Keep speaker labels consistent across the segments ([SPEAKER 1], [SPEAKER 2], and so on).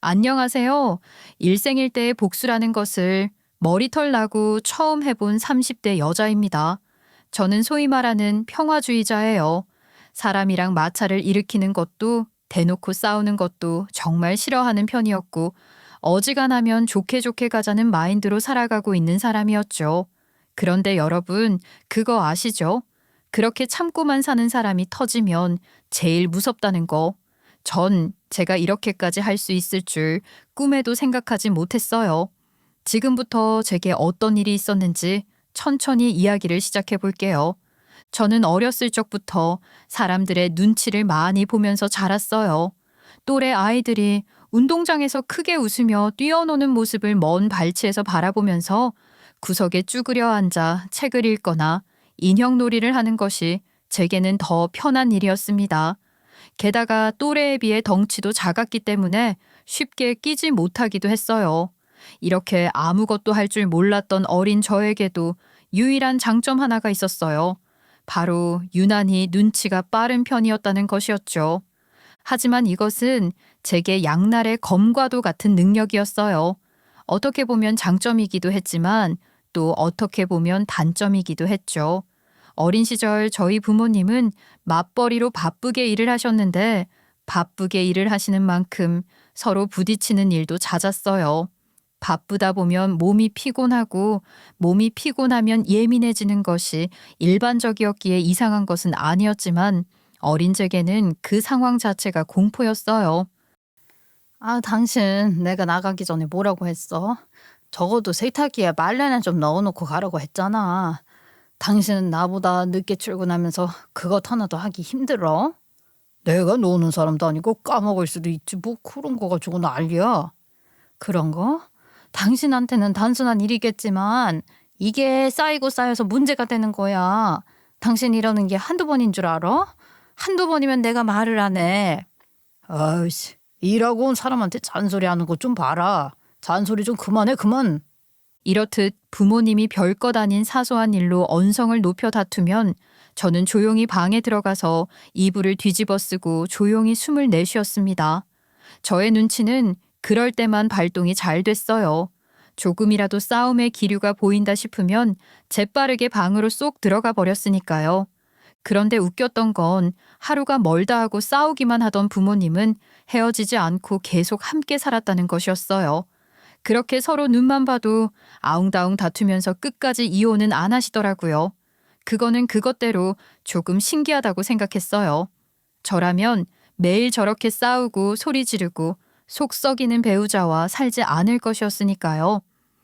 [SPEAKER 1] 안녕하세요. 일생일대의 복수라는 것을 머리털 나고 처음 해본 30대 여자입니다. 저는 소위 말하는 평화주의자예요. 사람이랑 마찰을 일으키는 것도 대놓고 싸우는 것도 정말 싫어하는 편이었고, 어지간하면 좋게 좋게 가자는 마인드로 살아가고 있는 사람이었죠. 그런데 여러분, 그거 아시죠? 그렇게 참고만 사는 사람이 터지면 제일 무섭다는 거. 전 제가 이렇게까지 할 수 있을 줄 꿈에도 생각하지 못했어요. 지금부터 제게 어떤 일이 있었는지 천천히 이야기를 시작해 볼게요. 저는 어렸을 적부터 사람들의 눈치를 많이 보면서 자랐어요. 또래 아이들이 운동장에서 크게 웃으며 뛰어노는 모습을 먼 발치에서 바라보면서 구석에 쭈그려 앉아 책을 읽거나 인형놀이를 하는 것이 제게는 더 편한 일이었습니다. 게다가 또래에 비해 덩치도 작았기 때문에 쉽게 끼지 못하기도 했어요. 이렇게 아무것도 할 줄 몰랐던 어린 저에게도 유일한 장점 하나가 있었어요. 바로 유난히 눈치가 빠른 편이었다는 것이었죠. 하지만 이것은 제게 양날의 검과도 같은 능력이었어요. 어떻게 보면 장점이기도 했지만 또 어떻게 보면 단점이기도 했죠. 어린 시절 저희 부모님은 맞벌이로 바쁘게 일을 하셨는데 바쁘게 일을 하시는 만큼 서로 부딪히는 일도 잦았어요. 바쁘다 보면 몸이 피곤하고 몸이 피곤하면 예민해지는 것이 일반적이었기에 이상한 것은 아니었지만 어린 제게는 그 상황 자체가 공포였어요.
[SPEAKER 2] 아, 당신 내가 나가기 전에 뭐라고 했어? 적어도 세탁기에 말레나 좀 넣어놓고 가라고 했잖아. 당신은 나보다 늦게 출근하면서 그것 하나도 하기 힘들어? 내가 노는 사람도 아니고 까먹을 수도 있지 뭐 그런 거 가지고 난리야. 그런 거? 당신한테는 단순한 일이겠지만 이게 쌓이고 쌓여서 문제가 되는 거야. 당신 이러는 게 한두 번인 줄 알아? 한두 번이면 내가 말을 안 해. 아이씨, 일하고 온 사람한테 잔소리하는 거 좀 봐라. 잔소리 좀 그만해 그만.
[SPEAKER 1] 이렇듯 부모님이 별것 아닌 사소한 일로 언성을 높여 다투면 저는 조용히 방에 들어가서 이불을 뒤집어 쓰고 조용히 숨을 내쉬었습니다. 저의 눈치는 그럴 때만 발동이 잘 됐어요. 조금이라도 싸움의 기류가 보인다 싶으면 재빠르게 방으로 쏙 들어가 버렸으니까요. 그런데 웃겼던 건 하루가 멀다 하고 싸우기만 하던 부모님은 헤어지지 않고 계속 함께 살았다는 것이었어요. 그렇게 서로 눈만 봐도 아웅다웅 다투면서 끝까지 이혼은 안 하시더라고요. 그거는 그것대로 조금 신기하다고 생각했어요. 저라면 매일 저렇게 싸우고 소리 지르고 속 썩이는 배우자와 살지 않을 것이었으니까요.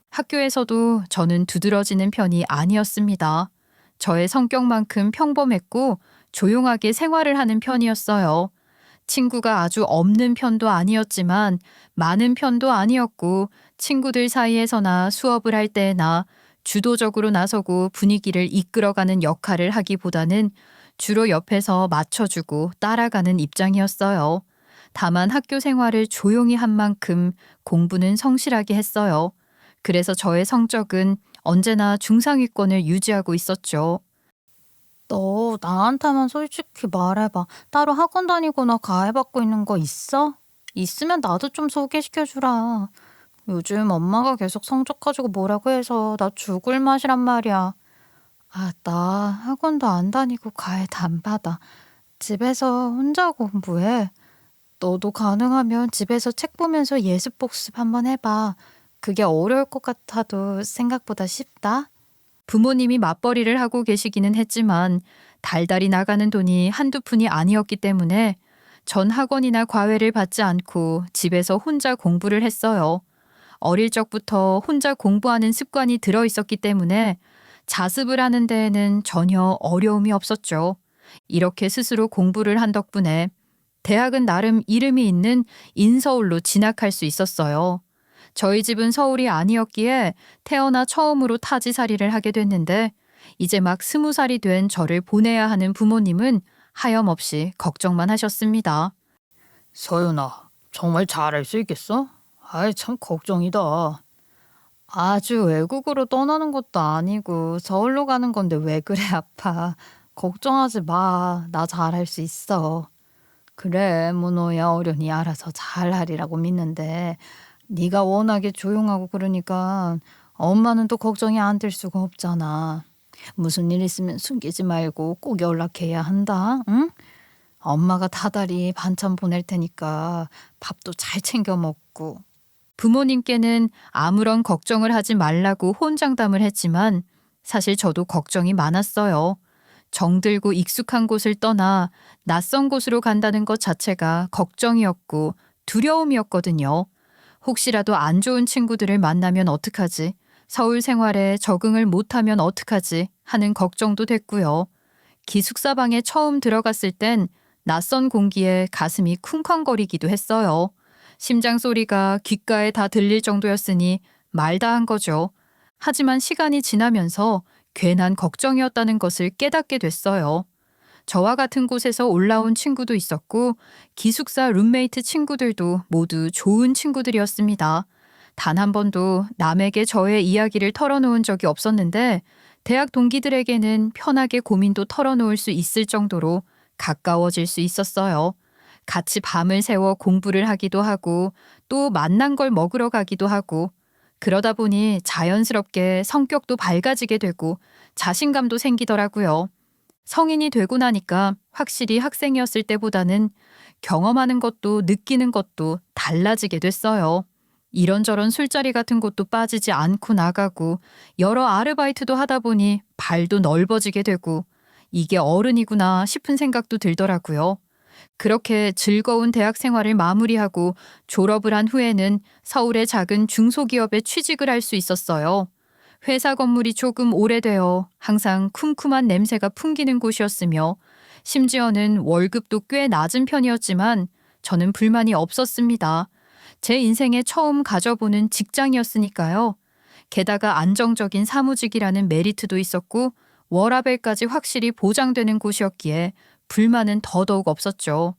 [SPEAKER 1] 학교에서도 저는 두드러지는 편이 아니었습니다. 저의 성격만큼 평범했고 조용하게 생활을 하는 편이었어요. 친구가 아주 없는 편도 아니었지만 많은 편도 아니었고 친구들 사이에서나 수업을 할 때나 주도적으로 나서고 분위기를 이끌어가는 역할을 하기보다는 주로 옆에서 맞춰주고 따라가는 입장이었어요. 다만 학교 생활을 조용히 한 만큼 공부는 성실하게 했어요. 그래서 저의 성적은 언제나 중상위권을 유지하고 있었죠.
[SPEAKER 2] 너 나한테만 솔직히 말해봐. 따로 학원 다니거나 가해받고 있는 거 있어? 있으면 나도 좀 소개시켜주라. 요즘 엄마가 계속 성적 가지고 뭐라고 해서 나 죽을 맛이란 말이야. 아, 나 학원도 안 다니고 가해도 안 받아. 집에서 혼자 공부해. 너도 가능하면 집에서 책 보면서 예습 복습 한번 해봐. 그게 어려울 것 같아도 생각보다 쉽다.
[SPEAKER 1] 부모님이 맞벌이를 하고 계시기는 했지만 달달이 나가는 돈이 한두 푼이 아니었기 때문에 전 학원이나 과외를 받지 않고 집에서 혼자 공부를 했어요. 어릴 적부터 혼자 공부하는 습관이 들어 있었기 때문에 자습을 하는 데에는 전혀 어려움이 없었죠. 이렇게 스스로 공부를 한 덕분에 대학은 나름 이름이 있는 인서울로 진학할 수 있었어요. 저희 집은 서울이 아니었기에 태어나 처음으로 타지살이를 하게 됐는데 이제 막 20살이 된 저를 보내야 하는 부모님은 하염없이 걱정만 하셨습니다.
[SPEAKER 2] 서윤아, 정말 잘할 수 있겠어? 아이, 참 걱정이다. 아주 외국으로 떠나는 것도 아니고 서울로 가는 건데 왜 그래, 아파. 걱정하지 마. 나 잘할 수 있어. 그래, 뭐 너야 어련히 알아서 잘하리라고 믿는데 네가 워낙에 조용하고 그러니까 엄마는 또 걱정이 안 될 수가 없잖아. 무슨 일 있으면 숨기지 말고 꼭 연락해야 한다. 응? 엄마가 다달이 반찬 보낼 테니까 밥도 잘 챙겨 먹고.
[SPEAKER 1] 부모님께는 아무런 걱정을 하지 말라고 혼장담을 했지만 사실 저도 걱정이 많았어요. 정들고 익숙한 곳을 떠나 낯선 곳으로 간다는 것 자체가 걱정이었고 두려움이었거든요. 혹시라도 안 좋은 친구들을 만나면 어떡하지? 서울 생활에 적응을 못하면 어떡하지? 하는 걱정도 됐고요. 기숙사방에 처음 들어갔을 땐 낯선 공기에 가슴이 쿵쾅거리기도 했어요. 심장 소리가 귓가에 다 들릴 정도였으니 말 다 한 거죠. 하지만 시간이 지나면서 괜한 걱정이었다는 것을 깨닫게 됐어요. 저와 같은 곳에서 올라온 친구도 있었고 기숙사 룸메이트 친구들도 모두 좋은 친구들이었습니다. 단 한 번도 남에게 저의 이야기를 털어놓은 적이 없었는데 대학 동기들에게는 편하게 고민도 털어놓을 수 있을 정도로 가까워질 수 있었어요. 같이 밤을 새워 공부를 하기도 하고 또 만난 걸 먹으러 가기도 하고 그러다 보니 자연스럽게 성격도 밝아지게 되고 자신감도 생기더라고요. 성인이 되고 나니까 확실히 학생이었을 때보다는 경험하는 것도 느끼는 것도 달라지게 됐어요. 이런저런 술자리 같은 곳도 빠지지 않고 나가고 여러 아르바이트도 하다 보니 발도 넓어지게 되고 이게 어른이구나 싶은 생각도 들더라고요. 그렇게 즐거운 대학 생활을 마무리하고 졸업을 한 후에는 서울의 작은 중소기업에 취직을 할 수 있었어요. 회사 건물이 조금 오래되어 항상 쿰쿰한 냄새가 풍기는 곳이었으며 심지어는 월급도 꽤 낮은 편이었지만 저는 불만이 없었습니다. 제 인생에 처음 가져보는 직장이었으니까요. 게다가 안정적인 사무직이라는 메리트도 있었고 워라밸까지 확실히 보장되는 곳이었기에 불만은 더더욱 없었죠.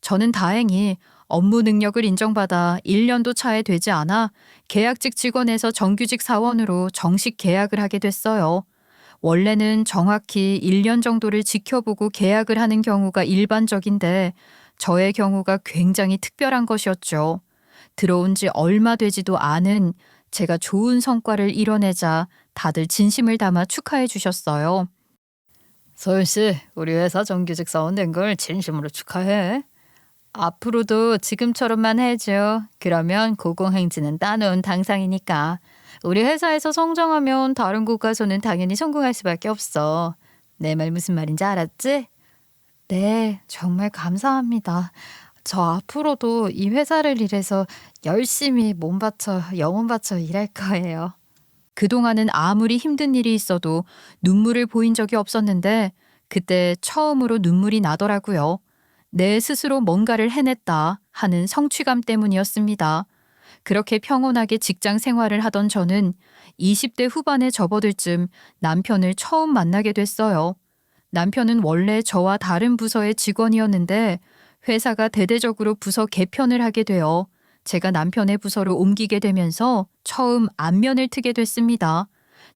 [SPEAKER 1] 저는 다행히 업무 능력을 인정받아 1년도 차에 되지 않아 계약직 직원에서 정규직 사원으로 정식 계약을 하게 됐어요. 원래는 정확히 1년 정도를 지켜보고 계약을 하는 경우가 일반적인데 저의 경우가 굉장히 특별한 것이었죠. 들어온 지 얼마 되지도 않은 제가 좋은 성과를 이뤄내자 다들 진심을 담아 축하해 주셨어요.
[SPEAKER 2] 소윤 씨, 우리 회사 정규직 사원 된 걸 진심으로 축하해. 앞으로도 지금처럼만 해줘. 그러면 고공행진은 따놓은 당상이니까. 우리 회사에서 성장하면 다른 곳 가서는 당연히 성공할 수밖에 없어. 내 말 무슨 말인지 알았지? 네, 정말 감사합니다. 저 앞으로도 이 회사를 일해서 열심히 몸 바쳐, 영혼 바쳐 일할 거예요.
[SPEAKER 1] 그동안은 아무리 힘든 일이 있어도 눈물을 보인 적이 없었는데 그때 처음으로 눈물이 나더라고요. 내 스스로 뭔가를 해냈다 하는 성취감 때문이었습니다. 그렇게 평온하게 직장 생활을 하던 저는 20대 후반에 접어들 쯤 남편을 처음 만나게 됐어요. 남편은 원래 저와 다른 부서의 직원이었는데 회사가 대대적으로 부서 개편을 하게 되어 제가 남편의 부서로 옮기게 되면서 처음 안면을 트게 됐습니다.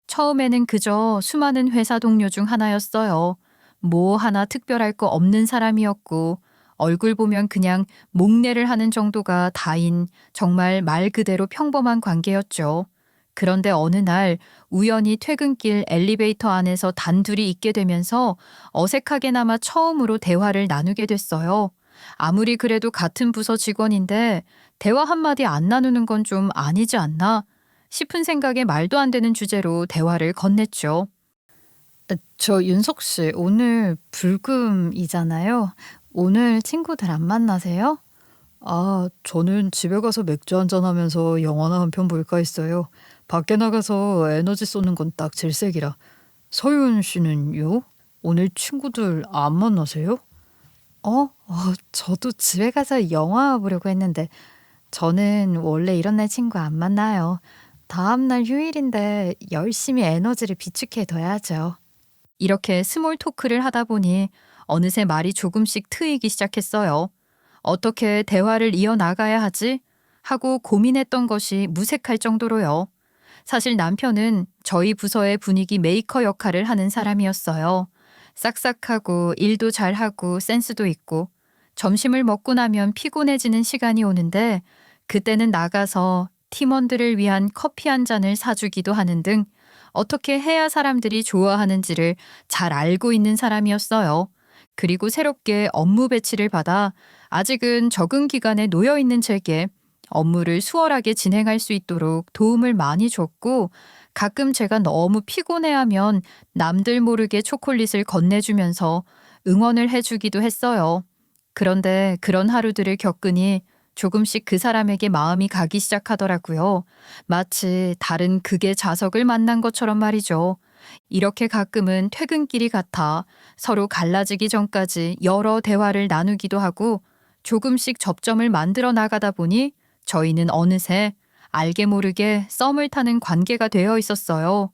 [SPEAKER 1] 처음에는 그저 수많은 회사 동료 중 하나였어요. 뭐 하나 특별할 거 없는 사람이었고 얼굴 보면 그냥 목례를 하는 정도가 다인 정말 말 그대로 평범한 관계였죠. 그런데 어느 날 우연히 퇴근길 엘리베이터 안에서 단둘이 있게 되면서 어색하게나마 처음으로 대화를 나누게 됐어요. 아무리 그래도 같은 부서 직원인데 대화 한마디 안 나누는 건 좀 아니지 않나 싶은 생각에 말도 안 되는 주제로 대화를 건넸죠.
[SPEAKER 2] 저 윤석 씨, 오늘 불금이잖아요. 오늘 친구들 안 만나세요? 아, 저는 집에 가서 맥주 한잔 하면서 영화나 한 편 볼까 했어요. 밖에 나가서 에너지 쏘는 건 딱 질색이라. 서윤 씨는요? 오늘 친구들 안 만나세요? 저도 집에 가서 영화 보려고 했는데 저는 원래 이런 날 친구 안 만나요. 다음날 휴일인데 열심히 에너지를 비축해둬야죠.
[SPEAKER 1] 이렇게 스몰 토크를 하다 보니 어느새 말이 조금씩 트이기 시작했어요. 어떻게 대화를 이어나가야 하지? 하고 고민했던 것이 무색할 정도로요. 사실 남편은 저희 부서의 분위기 메이커 역할을 하는 사람이었어요. 싹싹하고 일도 잘하고 센스도 있고 점심을 먹고 나면 피곤해지는 시간이 오는데 그때는 나가서 팀원들을 위한 커피 한 잔을 사주기도 하는 등 어떻게 해야 사람들이 좋아하는지를 잘 알고 있는 사람이었어요. 그리고 새롭게 업무 배치를 받아 아직은 적응 기간에 놓여 있는 제게 업무를 수월하게 진행할 수 있도록 도움을 많이 줬고 가끔 제가 너무 피곤해하면 남들 모르게 초콜릿을 건네주면서 응원을 해주기도 했어요. 그런데 그런 하루들을 겪으니 조금씩 그 사람에게 마음이 가기 시작하더라고요. 마치 다른 극의 자석을 만난 것처럼 말이죠. 이렇게 가끔은 퇴근길이 같아 서로 갈라지기 전까지 여러 대화를 나누기도 하고 조금씩 접점을 만들어 나가다 보니 저희는 어느새 알게 모르게 썸을 타는 관계가 되어 있었어요.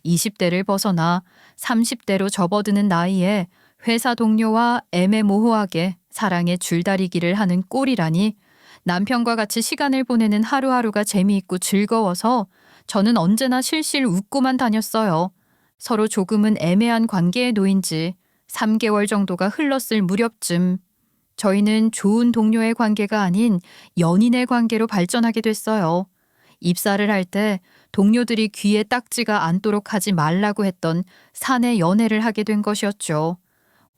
[SPEAKER 1] 20대를 벗어나 30대로 접어드는 나이에 회사 동료와 애매모호하게 사랑의 줄다리기를 하는 꼴이라니 남편과 같이 시간을 보내는 하루하루가 재미있고 즐거워서 저는 언제나 실실 웃고만 다녔어요. 서로 조금은 애매한 관계에 놓인 지 3개월 정도가 흘렀을 무렵쯤 저희는 좋은 동료의 관계가 아닌 연인의 관계로 발전하게 됐어요. 입사를 할 때 동료들이 귀에 딱지가 않도록 하지 말라고 했던 사내 연애를 하게 된 것이었죠.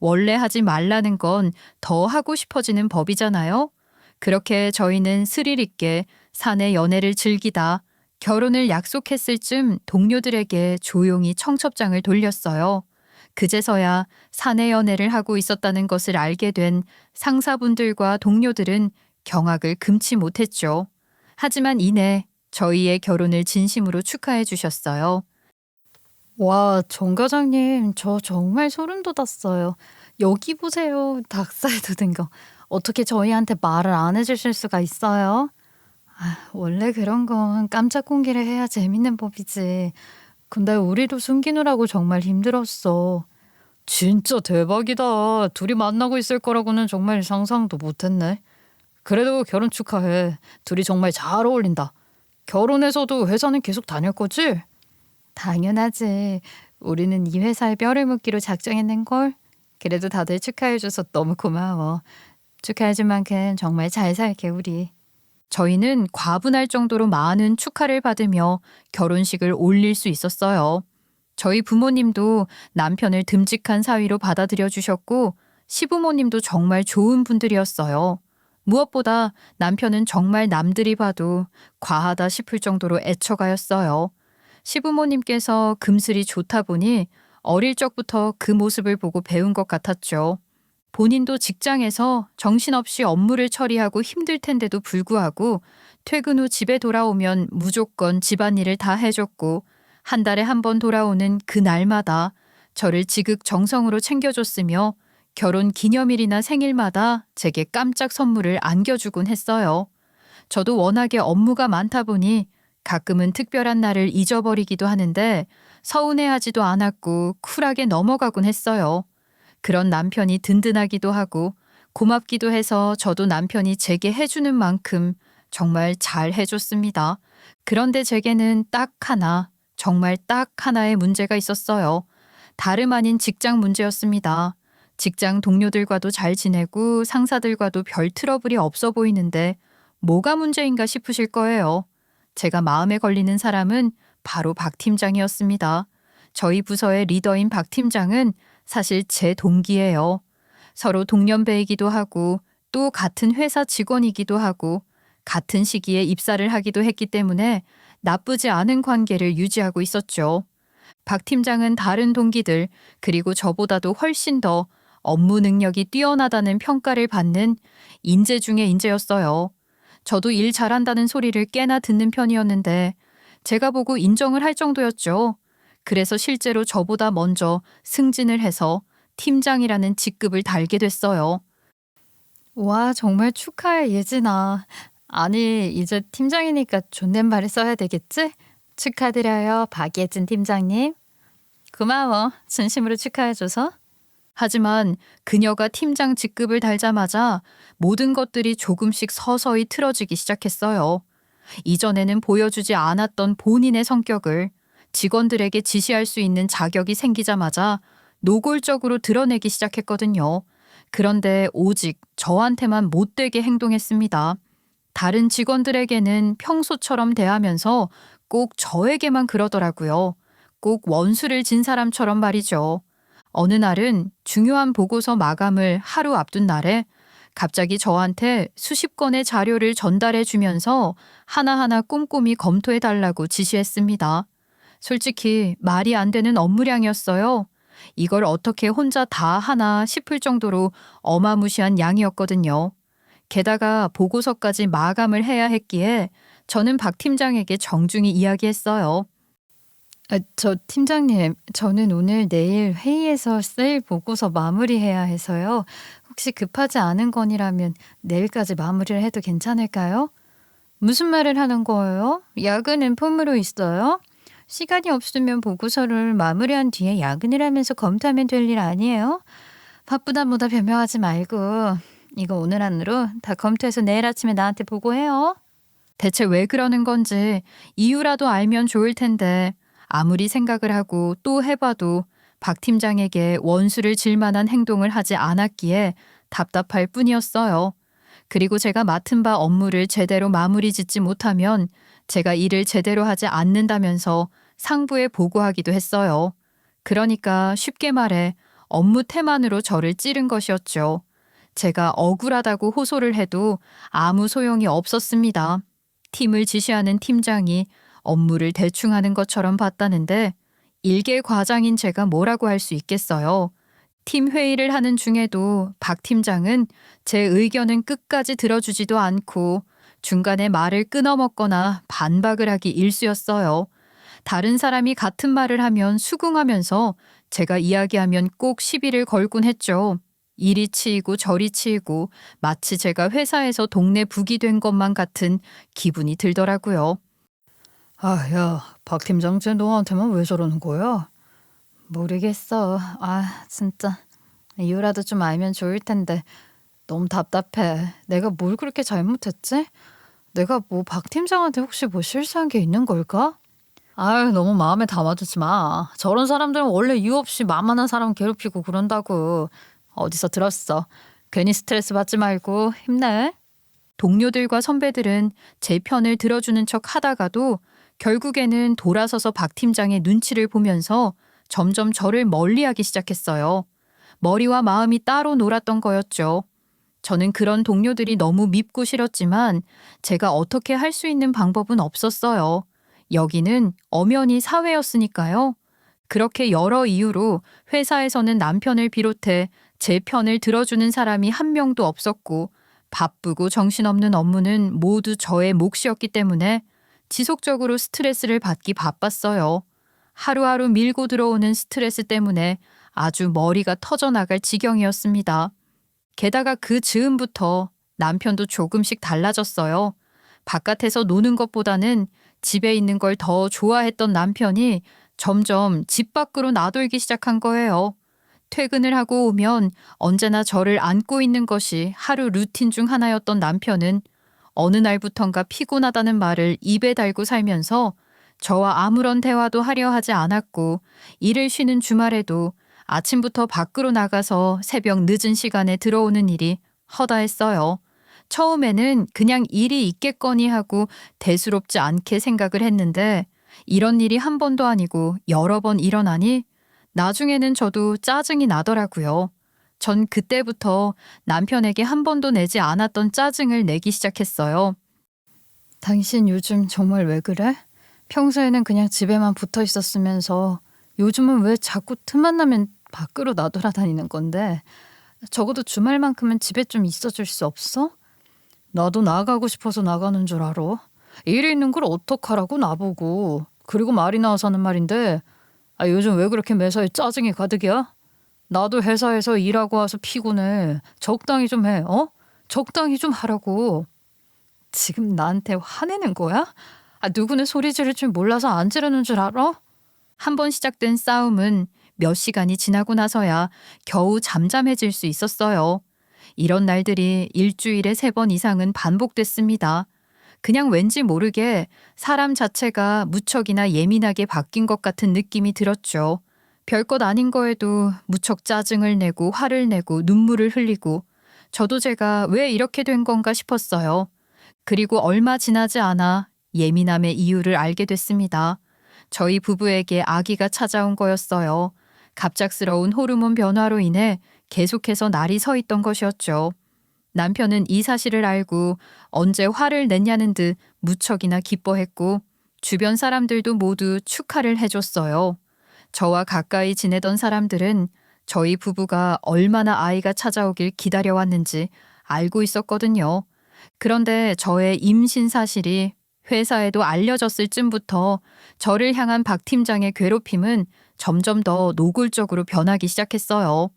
[SPEAKER 1] 원래 하지 말라는 건 더 하고 싶어지는 법이잖아요. 그렇게 저희는 스릴 있게 사내 연애를 즐기다 결혼을 약속했을 즈음 동료들에게 조용히 청첩장을 돌렸어요. 그제서야 사내 연애를 하고 있었다는 것을 알게 된 상사분들과 동료들은 경악을 금치 못했죠. 하지만 이내 저희의 결혼을 진심으로 축하해 주셨어요.
[SPEAKER 2] 와, 정 과장님, 저 정말 소름 돋았어요. 여기 보세요. 닭살 돋은 거. 어떻게 저희한테 말을 안 해주실 수가 있어요? 원래 그런 건 깜짝 공개를 해야 재밌는 법이지. 근데 우리도 숨기느라고 정말 힘들었어. 진짜 대박이다. 둘이 만나고 있을 거라고는 정말 상상도 못했네. 그래도 결혼 축하해. 둘이 정말 잘 어울린다. 결혼해서도 회사는 계속 다닐 거지? 당연하지. 우리는 이 회사에 뼈를 묻기로 작정했는걸. 그래도 다들 축하해줘서 너무 고마워. 축하해줄 만큼 정말 잘 살게 우리.
[SPEAKER 1] 저희는 과분할 정도로 많은 축하를 받으며 결혼식을 올릴 수 있었어요. 저희 부모님도 남편을 듬직한 사위로 받아들여 주셨고 시부모님도 정말 좋은 분들이었어요. 무엇보다 남편은 정말 남들이 봐도 과하다 싶을 정도로 애처가였어요. 시부모님께서 금슬이 좋다 보니 어릴 적부터 그 모습을 보고 배운 것 같았죠. 본인도 직장에서 정신없이 업무를 처리하고 힘들 텐데도 불구하고 퇴근 후 집에 돌아오면 무조건 집안일을 다 해줬고 한 달에 한 번 돌아오는 그 날마다 저를 지극정성으로 챙겨줬으며 결혼 기념일이나 생일마다 제게 깜짝 선물을 안겨주곤 했어요. 저도 워낙에 업무가 많다 보니 가끔은 특별한 날을 잊어버리기도 하는데 서운해하지도 않았고 쿨하게 넘어가곤 했어요. 그런 남편이 든든하기도 하고 고맙기도 해서 저도 남편이 제게 해주는 만큼 정말 잘 해줬습니다. 그런데 제게는 딱 하나, 정말 딱 하나의 문제가 있었어요. 다름 아닌 직장 문제였습니다. 직장 동료들과도 잘 지내고 상사들과도 별 트러블이 없어 보이는데 뭐가 문제인가 싶으실 거예요. 제가 마음에 걸리는 사람은 바로 박 팀장이었습니다. 저희 부서의 리더인 박 팀장은 사실 제 동기예요. 서로 동년배이기도 하고 또 같은 회사 직원이기도 하고 같은 시기에 입사를 하기도 했기 때문에 나쁘지 않은 관계를 유지하고 있었죠. 박 팀장은 다른 동기들 그리고 저보다도 훨씬 더 업무 능력이 뛰어나다는 평가를 받는 인재 중에 인재였어요. 저도 일 잘한다는 소리를 꽤나 듣는 편이었는데 제가 보고 인정을 할 정도였죠. 그래서 실제로 저보다 먼저 승진을 해서 팀장이라는 직급을 달게 됐어요.
[SPEAKER 2] 와, 정말 축하해, 예진아. 아니, 이제 팀장이니까 존댓말을 써야 되겠지? 축하드려요, 박예진 팀장님. 고마워, 진심으로 축하해줘서.
[SPEAKER 1] 하지만 그녀가 팀장 직급을 달자마자 모든 것들이 조금씩 서서히 틀어지기 시작했어요. 이전에는 보여주지 않았던 본인의 성격을 직원들에게 지시할 수 있는 자격이 생기자마자 노골적으로 드러내기 시작했거든요. 그런데 오직 저한테만 못되게 행동했습니다. 다른 직원들에게는 평소처럼 대하면서 꼭 저에게만 그러더라고요. 꼭 원수를 진 사람처럼 말이죠. 어느 날은 중요한 보고서 마감을 하루 앞둔 날에 갑자기 저한테 수십 건의 자료를 전달해 주면서 하나하나 꼼꼼히 검토해 달라고 지시했습니다. 솔직히 말이 안 되는 업무량이었어요. 이걸 어떻게 혼자 다 하나 싶을 정도로 어마무시한 양이었거든요. 게다가 보고서까지 마감을 해야 했기에 저는 박 팀장에게 정중히 이야기했어요.
[SPEAKER 2] 저 팀장님, 저는 오늘 내일 회의에서 쓸 보고서 마무리해야 해서요. 혹시 급하지 않은 건이라면 내일까지 마무리를 해도 괜찮을까요? 무슨 말을 하는 거예요? 야근은 폼으로 있어요? 시간이 없으면 보고서를 마무리한 뒤에 야근을 하면서 검토하면 될 일 아니에요? 바쁘다 뭐다 변명하지 말고 이거 오늘 안으로 다 검토해서 내일 아침에 나한테 보고해요.
[SPEAKER 1] 대체 왜 그러는 건지 이유라도 알면 좋을 텐데 아무리 생각을 하고 또 해봐도 박 팀장에게 원수를 질 만한 행동을 하지 않았기에 답답할 뿐이었어요. 그리고 제가 맡은 바 업무를 제대로 마무리 짓지 못하면 제가 일을 제대로 하지 않는다면서 상부에 보고하기도 했어요. 그러니까 쉽게 말해 업무 태만으로 저를 찌른 것이었죠. 제가 억울하다고 호소를 해도 아무 소용이 없었습니다. 팀을 지시하는 팀장이 업무를 대충 하는 것처럼 봤다는데 일개 과장인 제가 뭐라고 할 수 있겠어요. 팀 회의를 하는 중에도 박 팀장은 제 의견은 끝까지 들어주지도 않고 중간에 말을 끊어먹거나 반박을 하기 일쑤였어요. 다른 사람이 같은 말을 하면 수긍하면서 제가 이야기하면 꼭 시비를 걸곤 했죠. 이리 치이고 저리 치이고 마치 제가 회사에서 동네 북이 된 것만 같은 기분이 들더라고요.
[SPEAKER 2] 야, 박 팀장 쟤 너한테만 왜 저러는 거야? 모르겠어. 진짜. 이유라도 좀 알면 좋을 텐데 너무 답답해. 내가 뭘 그렇게 잘못했지? 내가 뭐 박 팀장한테 혹시 뭐 실수한 게 있는 걸까? 너무 마음에 담아두지 마. 저런 사람들은 원래 이유 없이 만만한 사람 괴롭히고 그런다고. 어디서 들었어. 괜히 스트레스 받지 말고 힘내.
[SPEAKER 1] 동료들과 선배들은 제 편을 들어주는 척 하다가도 결국에는 돌아서서 박 팀장의 눈치를 보면서 점점 저를 멀리하기 시작했어요. 머리와 마음이 따로 놀았던 거였죠. 저는 그런 동료들이 너무 밉고 싫었지만 제가 어떻게 할 수 있는 방법은 없었어요. 여기는 엄연히 사회였으니까요. 그렇게 여러 이유로 회사에서는 남편을 비롯해 제 편을 들어주는 사람이 한 명도 없었고 바쁘고 정신없는 업무는 모두 저의 몫이었기 때문에 지속적으로 스트레스를 받기 바빴어요. 하루하루 밀고 들어오는 스트레스 때문에 아주 머리가 터져나갈 지경이었습니다. 게다가 그 즈음부터 남편도 조금씩 달라졌어요. 바깥에서 노는 것보다는 집에 있는 걸 더 좋아했던 남편이 점점 집 밖으로 나돌기 시작한 거예요. 퇴근을 하고 오면 언제나 저를 안고 있는 것이 하루 루틴 중 하나였던 남편은 어느 날부턴가 피곤하다는 말을 입에 달고 살면서 저와 아무런 대화도 하려 하지 않았고 일을 쉬는 주말에도 아침부터 밖으로 나가서 새벽 늦은 시간에 들어오는 일이 허다했어요. 처음에는 그냥 일이 있겠거니 하고 대수롭지 않게 생각을 했는데 이런 일이 한 번도 아니고 여러 번 일어나니 나중에는 저도 짜증이 나더라고요. 전 그때부터 남편에게 한 번도 내지 않았던 짜증을 내기 시작했어요.
[SPEAKER 2] 당신 요즘 정말 왜 그래? 평소에는 그냥 집에만 붙어 있었으면서 요즘은 왜 자꾸 틈만 나면 밖으로 나돌아다니는 건데 적어도 주말만큼은 집에 좀 있어줄 수 없어? 나도 나가고 싶어서 나가는 줄 알아. 일이 있는 걸 어떡하라고 나보고. 그리고 말이 나와서 하는 말인데 요즘 왜 그렇게 매사에 짜증이 가득이야? 나도 회사에서 일하고 와서 피곤해. 적당히 좀 해. 적당히 좀 하라고. 지금 나한테 화내는 거야? 누구는 소리 지를 줄 몰라서 안 지르는 줄 알아?
[SPEAKER 1] 한 번 시작된 싸움은 몇 시간이 지나고 나서야 겨우 잠잠해질 수 있었어요. 이런 날들이 일주일에 3번 이상은 반복됐습니다. 그냥 왠지 모르게 사람 자체가 무척이나 예민하게 바뀐 것 같은 느낌이 들었죠. 별것 아닌 거에도 무척 짜증을 내고 화를 내고 눈물을 흘리고 저도 제가 왜 이렇게 된 건가 싶었어요. 그리고 얼마 지나지 않아 예민함의 이유를 알게 됐습니다. 저희 부부에게 아기가 찾아온 거였어요. 갑작스러운 호르몬 변화로 인해 계속해서 날이 서 있던 것이었죠. 남편은 이 사실을 알고 언제 화를 냈냐는 듯 무척이나 기뻐했고 주변 사람들도 모두 축하를 해줬어요. 저와 가까이 지내던 사람들은 저희 부부가 얼마나 아이가 찾아오길 기다려왔는지 알고 있었거든요. 그런데 저의 임신 사실이 회사에도 알려졌을 쯤부터 저를 향한 박 팀장의 괴롭힘은 점점 더 노골적으로 변하기 시작했어요.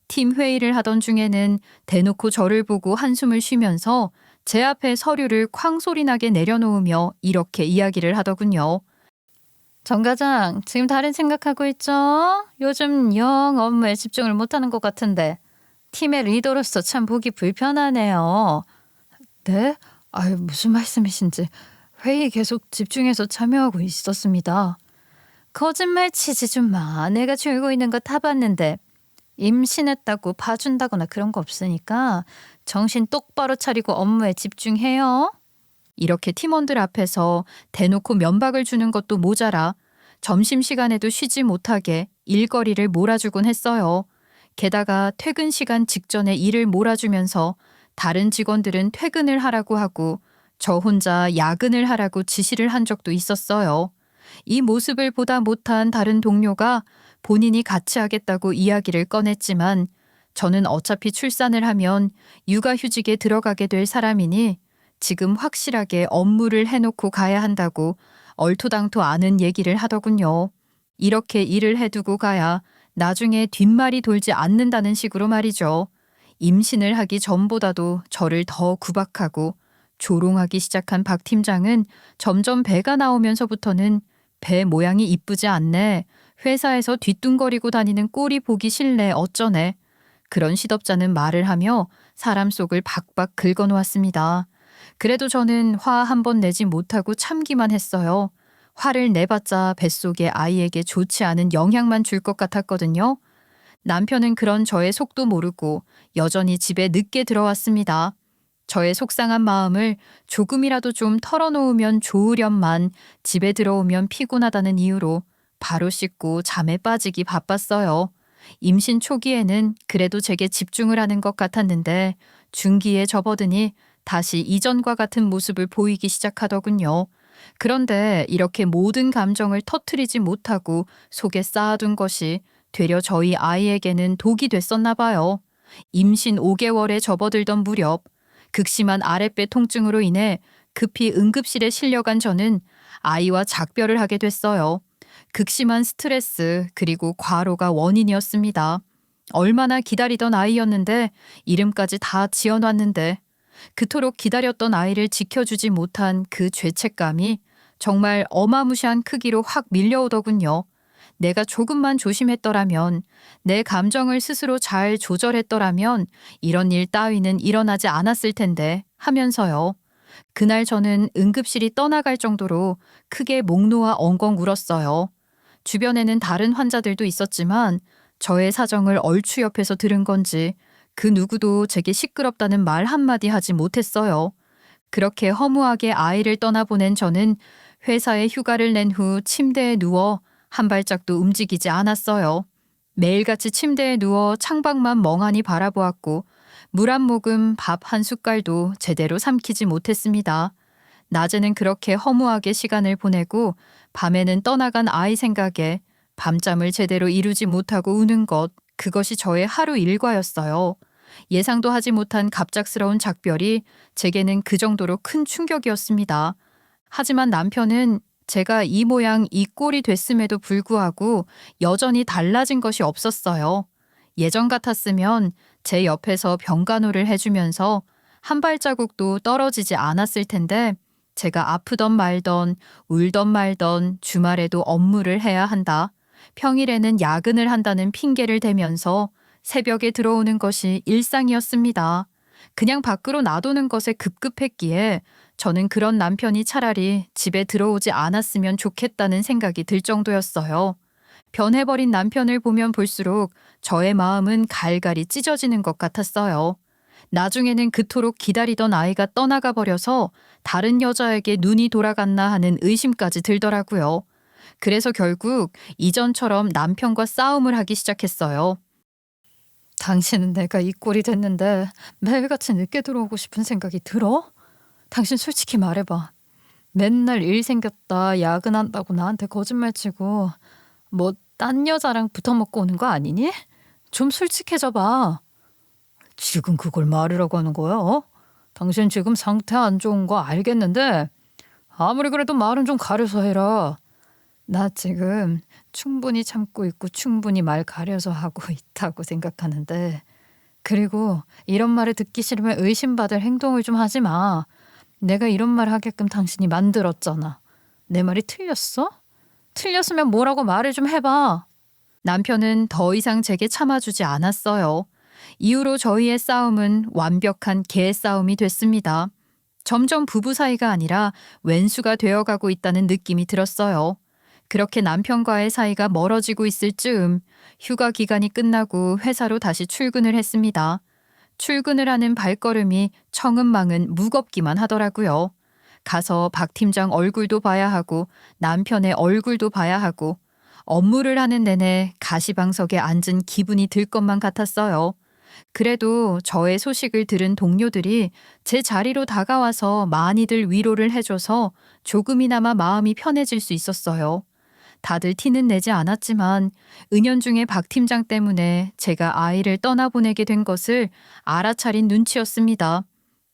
[SPEAKER 1] 팀 회의를 하던 중에는 대놓고 저를 보고 한숨을 쉬면서 제 앞에 서류를 쾅소리 나게 내려놓으며 이렇게 이야기를 하더군요.
[SPEAKER 2] 정 과장, 지금 다른 생각하고 있죠? 요즘 영 업무에 집중을 못하는 것 같은데 팀의 리더로서 참 보기 불편하네요. 네? 아유, 무슨 말씀이신지. 회의 계속 집중해서 참여하고 있었습니다. 거짓말 치지 좀 마. 내가 졸고 있는 거 다 봤는데. 임신했다고 봐준다거나 그런 거 없으니까 정신 똑바로 차리고 업무에 집중해요.
[SPEAKER 1] 이렇게 팀원들 앞에서 대놓고 면박을 주는 것도 모자라 점심시간에도 쉬지 못하게 일거리를 몰아주곤 했어요. 게다가 퇴근 시간 직전에 일을 몰아주면서 다른 직원들은 퇴근을 하라고 하고 저 혼자 야근을 하라고 지시를 한 적도 있었어요. 이 모습을 보다 못한 다른 동료가 본인이 같이 하겠다고 이야기를 꺼냈지만 저는 어차피 출산을 하면 육아휴직에 들어가게 될 사람이니 지금 확실하게 업무를 해놓고 가야 한다고 얼토당토 않은 얘기를 하더군요. 이렇게 일을 해두고 가야 나중에 뒷말이 돌지 않는다는 식으로 말이죠. 임신을 하기 전보다도 저를 더 구박하고 조롱하기 시작한 박 팀장은 점점 배가 나오면서부터는 배 모양이 이쁘지 않네. 회사에서 뒤뚱거리고 다니는 꼴이 보기 싫네. 어쩌네. 그런 시덥잖은 말을 하며 사람 속을 박박 긁어놓았습니다. 그래도 저는 화 한 번 내지 못하고 참기만 했어요. 화를 내봤자 뱃속의 아이에게 좋지 않은 영향만 줄 것 같았거든요. 남편은 그런 저의 속도 모르고 여전히 집에 늦게 들어왔습니다. 저의 속상한 마음을 조금이라도 좀 털어놓으면 좋으련만 집에 들어오면 피곤하다는 이유로 바로 씻고 잠에 빠지기 바빴어요. 임신 초기에는 그래도 제게 집중을 하는 것 같았는데 중기에 접어드니 다시 이전과 같은 모습을 보이기 시작하더군요. 그런데 이렇게 모든 감정을 터뜨리지 못하고 속에 쌓아둔 것이 되려 저희 아이에게는 독이 됐었나 봐요. 임신 5개월에 접어들던 무렵 극심한 아랫배 통증으로 인해 급히 응급실에 실려간 저는 아이와 작별을 하게 됐어요. 극심한 스트레스 그리고 과로가 원인이었습니다. 얼마나 기다리던 아이였는데 이름까지 다 지어놨는데 그토록 기다렸던 아이를 지켜주지 못한 그 죄책감이 정말 어마무시한 크기로 확 밀려오더군요. 내가 조금만 조심했더라면, 내 감정을 스스로 잘 조절했더라면 이런 일 따위는 일어나지 않았을 텐데 하면서요. 그날 저는 응급실이 떠나갈 정도로 크게 목 놓아 엉엉 울었어요. 주변에는 다른 환자들도 있었지만 저의 사정을 얼추 옆에서 들은 건지 그 누구도 제게 시끄럽다는 말 한마디 하지 못했어요. 그렇게 허무하게 아이를 떠나보낸 저는 회사에 휴가를 낸 후 침대에 누워 한 발짝도 움직이지 않았어요. 매일같이 침대에 누워 창밖만 멍하니 바라보았고 물 한 모금 밥 한 숟갈도 제대로 삼키지 못했습니다. 낮에는 그렇게 허무하게 시간을 보내고 밤에는 떠나간 아이 생각에 밤잠을 제대로 이루지 못하고 우는 것, 그것이 저의 하루 일과였어요. 예상도 하지 못한 갑작스러운 작별이 제게는 그 정도로 큰 충격이었습니다. 하지만 남편은 제가 이 모양 이 꼴이 됐음에도 불구하고 여전히 달라진 것이 없었어요. 예전 같았으면 제 옆에서 병간호를 해주면서 한 발자국도 떨어지지 않았을 텐데 제가 아프던 말던 울던 말던 주말에도 업무를 해야 한다. 평일에는 야근을 한다는 핑계를 대면서 새벽에 들어오는 것이 일상이었습니다. 그냥 밖으로 놔두는 것에 급급했기에 저는 그런 남편이 차라리 집에 들어오지 않았으면 좋겠다는 생각이 들 정도였어요. 변해버린 남편을 보면 볼수록 저의 마음은 갈갈이 찢어지는 것 같았어요. 나중에는 그토록 기다리던 아이가 떠나가 버려서 다른 여자에게 눈이 돌아갔나 하는 의심까지 들더라고요. 그래서 결국 이전처럼 남편과 싸움을 하기 시작했어요.
[SPEAKER 2] 당신은 내가 이 꼴이 됐는데 매일같이 늦게 들어오고 싶은 생각이 들어? 당신 솔직히 말해봐. 맨날 일 생겼다 야근한다고 나한테 거짓말치고 뭐 딴 여자랑 붙어먹고 오는 거 아니니? 좀 솔직해져 봐. 지금 그걸 말이라고 하는 거야? 어? 당신 지금 상태 안 좋은 거 알겠는데 아무리 그래도 말은 좀 가려서 해라. 나 지금 충분히 참고 있고 충분히 말 가려서 하고 있다고 생각하는데 그리고 이런 말을 듣기 싫으면 의심받을 행동을 좀 하지 마. 내가 이런 말 하게끔 당신이 만들었잖아. 내 말이 틀렸어? 틀렸으면 뭐라고 말을 좀 해봐.
[SPEAKER 1] 남편은 더 이상 제게 참아주지 않았어요. 이후로 저희의 싸움은 완벽한 개싸움이 됐습니다. 점점 부부 사이가 아니라 왼수가 되어가고 있다는 느낌이 들었어요. 그렇게 남편과의 사이가 멀어지고 있을 즈음 휴가 기간이 끝나고 회사로 다시 출근을 했습니다. 출근을 하는 발걸음이 청은망은 무겁기만 하더라고요. 가서 박 팀장 얼굴도 봐야 하고 남편의 얼굴도 봐야 하고 업무를 하는 내내 가시방석에 앉은 기분이 들 것만 같았어요. 그래도 저의 소식을 들은 동료들이 제 자리로 다가와서 많이들 위로를 해줘서 조금이나마 마음이 편해질 수 있었어요. 다들 티는 내지 않았지만 은연중에 박 팀장 때문에 제가 아이를 떠나보내게 된 것을 알아차린 눈치였습니다.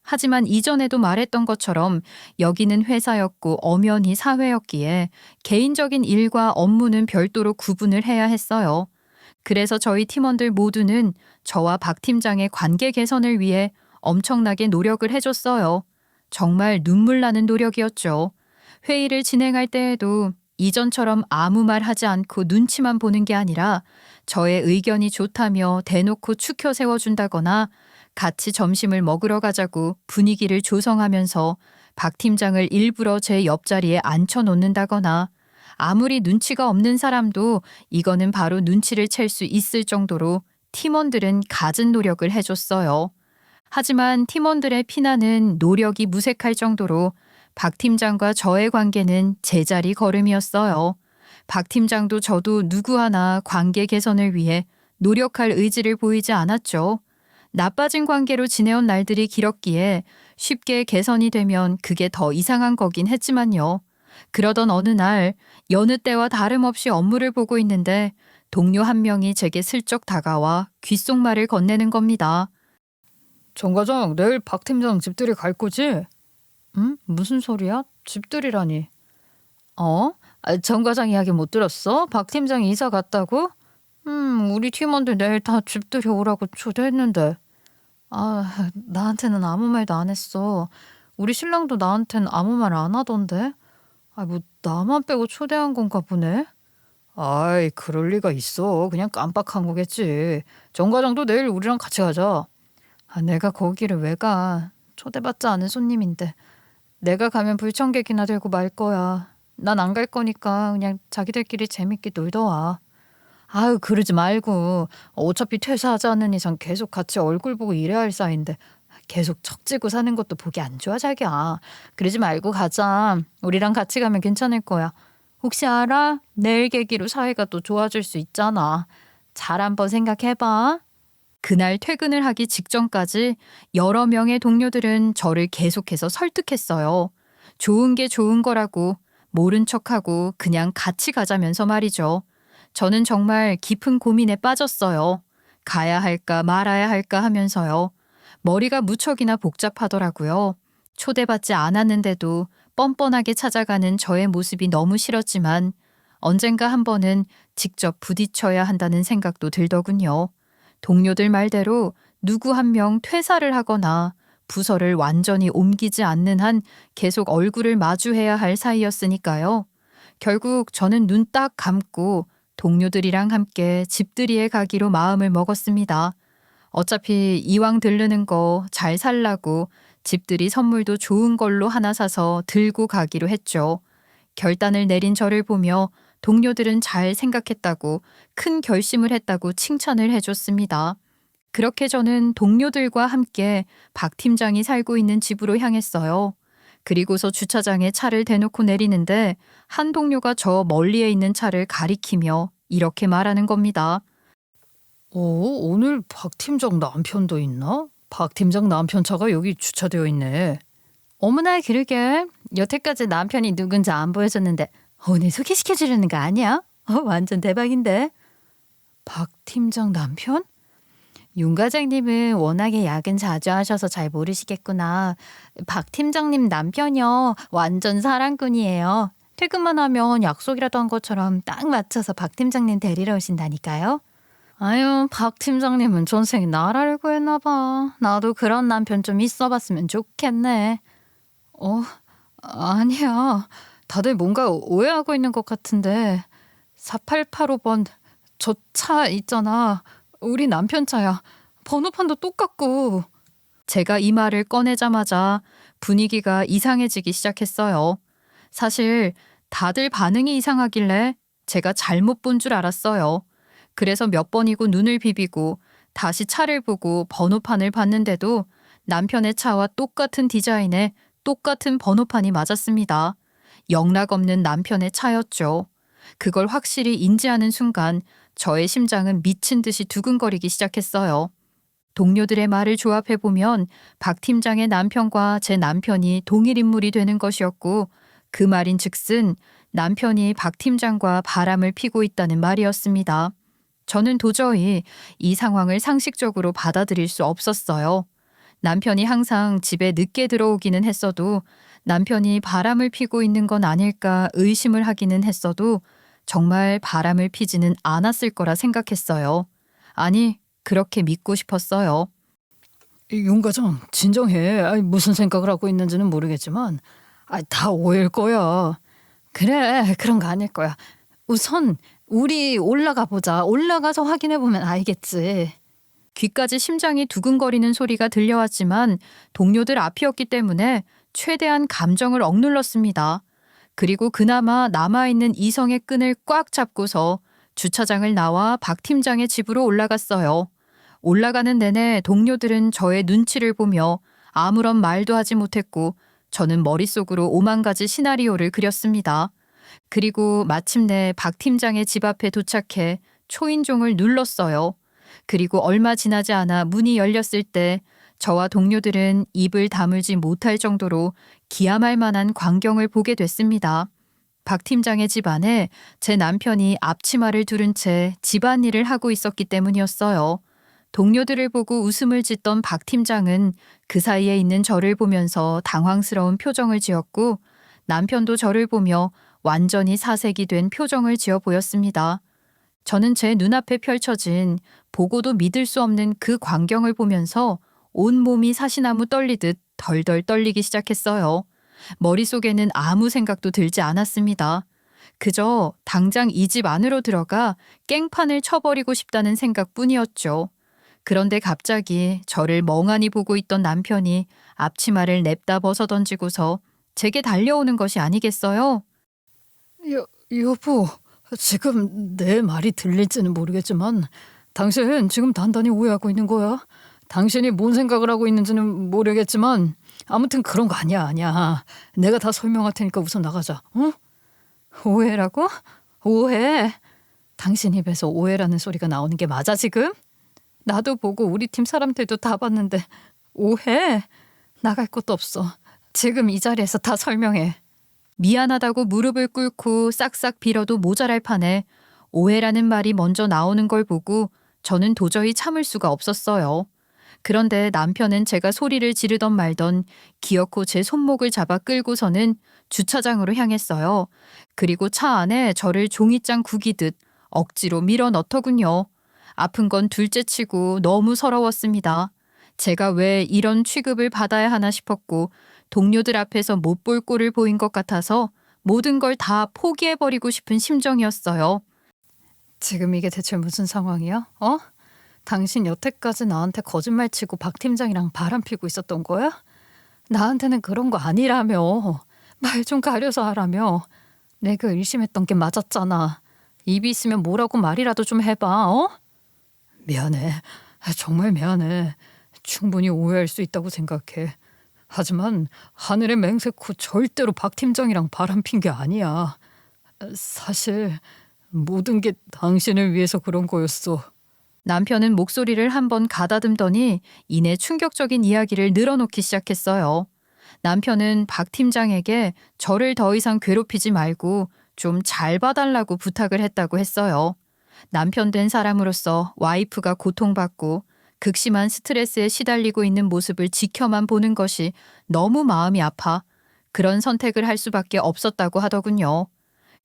[SPEAKER 1] 하지만 이전에도 말했던 것처럼 여기는 회사였고 엄연히 사회였기에 개인적인 일과 업무는 별도로 구분을 해야 했어요. 그래서 저희 팀원들 모두는 저와 박 팀장의 관계 개선을 위해 엄청나게 노력을 해줬어요. 정말 눈물 나는 노력이었죠. 회의를 진행할 때에도 이전처럼 아무 말 하지 않고 눈치만 보는 게 아니라 저의 의견이 좋다며 대놓고 추켜 세워준다거나 같이 점심을 먹으러 가자고 분위기를 조성하면서 박 팀장을 일부러 제 옆자리에 앉혀놓는다거나 아무리 눈치가 없는 사람도 이거는 바로 눈치를 챌 수 있을 정도로 팀원들은 갖은 노력을 해줬어요. 하지만 팀원들의 피나는 노력이 무색할 정도로 박 팀장과 저의 관계는 제자리 걸음이었어요. 박 팀장도 저도 누구 하나 관계 개선을 위해 노력할 의지를 보이지 않았죠. 나빠진 관계로 지내온 날들이 길었기에 쉽게 개선이 되면 그게 더 이상한 거긴 했지만요. 그러던 어느 날 여느 때와 다름없이 업무를 보고 있는데 동료 한 명이 제게 슬쩍 다가와 귓속말을 건네는 겁니다.
[SPEAKER 2] 정 과장, 내일 박 팀장 집들이 갈 거지? 응? 무슨 소리야? 집들이라니. 정 과장 이야기 못 들었어? 박 팀장이 이사 갔다고? 우리 팀원들 내일 다 집들이 오라고 초대했는데. 나한테는 아무 말도 안 했어. 우리 신랑도 나한테는 아무 말 안 하던데. 뭐 나만 빼고 초대한 건가 보네. 아이, 그럴 리가 있어. 그냥 깜빡한 거겠지. 정 과장도 내일 우리랑 같이 가자. 내가 거기를 왜 가? 초대받지 않은 손님인데. 내가 가면 불청객이나 되고 말 거야. 난 안 갈 거니까 그냥 자기들끼리 재밌게 놀다 와. 아유, 그러지 말고. 어차피 퇴사하지 않는 이상 계속 같이 얼굴 보고 일해야 할 사이인데 계속 척지고 사는 것도 보기 안 좋아, 자기야. 그러지 말고 가자. 우리랑 같이 가면 괜찮을 거야. 혹시 알아? 내일 계기로 사이가 또 좋아질 수 있잖아. 잘 한번 생각해봐.
[SPEAKER 1] 그날 퇴근을 하기 직전까지 여러 명의 동료들은 저를 계속해서 설득했어요. 좋은 게 좋은 거라고 모른 척하고 그냥 같이 가자면서 말이죠. 저는 정말 깊은 고민에 빠졌어요. 가야 할까 말아야 할까 하면서요. 머리가 무척이나 복잡하더라고요. 초대받지 않았는데도 뻔뻔하게 찾아가는 저의 모습이 너무 싫었지만 언젠가 한 번은 직접 부딪혀야 한다는 생각도 들더군요. 동료들 말대로 누구 한 명 퇴사를 하거나 부서를 완전히 옮기지 않는 한 계속 얼굴을 마주해야 할 사이였으니까요. 결국 저는 눈 딱 감고 동료들이랑 함께 집들이에 가기로 마음을 먹었습니다. 어차피 이왕 들르는 거 잘 살라고 집들이 선물도 좋은 걸로 하나 사서 들고 가기로 했죠. 결단을 내린 저를 보며 동료들은 잘 생각했다고, 큰 결심을 했다고 칭찬을 해줬습니다. 그렇게 저는 동료들과 함께 박 팀장이 살고 있는 집으로 향했어요. 그리고서 주차장에 차를 대놓고 내리는데 한 동료가 저 멀리에 있는 차를 가리키며 이렇게 말하는 겁니다.
[SPEAKER 2] 오늘 박 팀장 남편도 있나? 박 팀장 남편 차가 여기 주차되어 있네. 어머나 그러게. 여태까지 남편이 누군지 안 보여줬는데 오늘 소개시켜주려는 거 아니야? 완전 대박인데. 박 팀장 남편? 윤 과장님은 워낙에 야근 자주 하셔서 잘 모르시겠구나. 박 팀장님 남편이요. 완전 사랑꾼이에요. 퇴근만 하면 약속이라도 한 것처럼 딱 맞춰서 박 팀장님 데리러 오신다니까요. 아유, 박 팀장님은 전생에 나라를 구했나 봐. 나도 그런 남편 좀 있어봤으면 좋겠네. 아니야. 다들 뭔가 오해하고 있는 것 같은데. 4885번 저 차 있잖아. 우리 남편 차야. 번호판도 똑같고.
[SPEAKER 1] 제가 이 말을 꺼내자마자 분위기가 이상해지기 시작했어요. 사실 다들 반응이 이상하길래 제가 잘못 본 줄 알았어요. 그래서 몇 번이고 눈을 비비고 다시 차를 보고 번호판을 봤는데도 남편의 차와 똑같은 디자인에 똑같은 번호판이 맞았습니다. 영락없는 남편의 차였죠. 그걸 확실히 인지하는 순간 저의 심장은 미친 듯이 두근거리기 시작했어요. 동료들의 말을 조합해보면 박 팀장의 남편과 제 남편이 동일 인물이 되는 것이었고, 그 말인 즉슨 남편이 박 팀장과 바람을 피고 있다는 말이었습니다. 저는 도저히 이 상황을 상식적으로 받아들일 수 없었어요. 남편이 항상 집에 늦게 들어오기는 했어도 남편이 바람을 피고 있는 건 아닐까 의심을 하기는 했어도 정말 바람을 피지는 않았을 거라 생각했어요. 아니, 그렇게 믿고 싶었어요.
[SPEAKER 2] 윤 과장 진정해. 무슨 생각을 하고 있는지는 모르겠지만 다 오해일 거야. 그래, 그런 거 아닐 거야. 우선 우리 올라가 보자. 올라가서 확인해 보면 알겠지.
[SPEAKER 1] 귀까지 심장이 두근거리는 소리가 들려왔지만 동료들 앞이었기 때문에 최대한 감정을 억눌렀습니다. 그리고 그나마 남아있는 이성의 끈을 꽉 잡고서 주차장을 나와 박 팀장의 집으로 올라갔어요. 올라가는 내내 동료들은 저의 눈치를 보며 아무런 말도 하지 못했고 저는 머릿속으로 오만 가지 시나리오를 그렸습니다. 그리고 마침내 박 팀장의 집 앞에 도착해 초인종을 눌렀어요. 그리고 얼마 지나지 않아 문이 열렸을 때 저와 동료들은 입을 다물지 못할 정도로 기함할 만한 광경을 보게 됐습니다. 박 팀장의 집 안에 제 남편이 앞치마를 두른 채 집안일을 하고 있었기 때문이었어요. 동료들을 보고 웃음을 짓던 박 팀장은 그 사이에 있는 저를 보면서 당황스러운 표정을 지었고 남편도 저를 보며 완전히 사색이 된 표정을 지어 보였습니다. 저는 제 눈앞에 펼쳐진 보고도 믿을 수 없는 그 광경을 보면서 온몸이 사시나무 떨리듯 덜덜 떨리기 시작했어요. 머릿속에는 아무 생각도 들지 않았습니다. 그저 당장 이 집 안으로 들어가 깽판을 쳐버리고 싶다는 생각뿐이었죠. 그런데 갑자기 저를 멍하니 보고 있던 남편이 앞치마를 냅다 벗어던지고서 제게 달려오는 것이 아니겠어요?
[SPEAKER 2] 여보, 지금 내 말이 들릴지는 모르겠지만 당신 지금 단단히 오해하고 있는 거야. 당신이 뭔 생각을 하고 있는지는 모르겠지만 아무튼 그런 거 아니야. 내가 다 설명할 테니까 우선 나가자. 응? 오해라고? 오해? 당신 입에서 오해라는 소리가 나오는 게 맞아 지금? 나도 보고 우리 팀 사람들도 다 봤는데 오해? 나갈 곳도 없어. 지금 이 자리에서 다 설명해.
[SPEAKER 1] 미안하다고 무릎을 꿇고 싹싹 빌어도 모자랄 판에 오해라는 말이 먼저 나오는 걸 보고 저는 도저히 참을 수가 없었어요. 그런데 남편은 제가 소리를 지르던 말던 기어코 제 손목을 잡아 끌고서는 주차장으로 향했어요. 그리고 차 안에 저를 종이장 구기듯 억지로 밀어 넣더군요. 아픈 건 둘째치고 너무 서러웠습니다. 제가 왜 이런 취급을 받아야 하나 싶었고 동료들 앞에서 못 볼 꼴을 보인 것 같아서 모든 걸 다 포기해버리고 싶은 심정이었어요.
[SPEAKER 2] 지금 이게 대체 무슨 상황이야? 당신 여태까지 나한테 거짓말 치고 박 팀장이랑 바람 피고 있었던 거야? 나한테는 그런 거 아니라며. 말 좀 가려서 하라며. 내가 의심했던 게 맞았잖아. 입이 있으면 뭐라고 말이라도 좀 해봐, 어?
[SPEAKER 3] 미안해. 정말 미안해. 충분히 오해할 수 있다고 생각해. 하지만 하늘의 맹세코 절대로 박 팀장이랑 바람핀 게 아니야. 사실 모든 게 당신을 위해서 그런 거였어.
[SPEAKER 1] 남편은 목소리를 한번 가다듬더니 이내 충격적인 이야기를 늘어놓기 시작했어요. 남편은 박 팀장에게 저를 더 이상 괴롭히지 말고 좀 잘 봐달라고 부탁을 했다고 했어요. 남편 된 사람으로서 와이프가 고통받고 극심한 스트레스에 시달리고 있는 모습을 지켜만 보는 것이 너무 마음이 아파 그런 선택을 할 수밖에 없었다고 하더군요.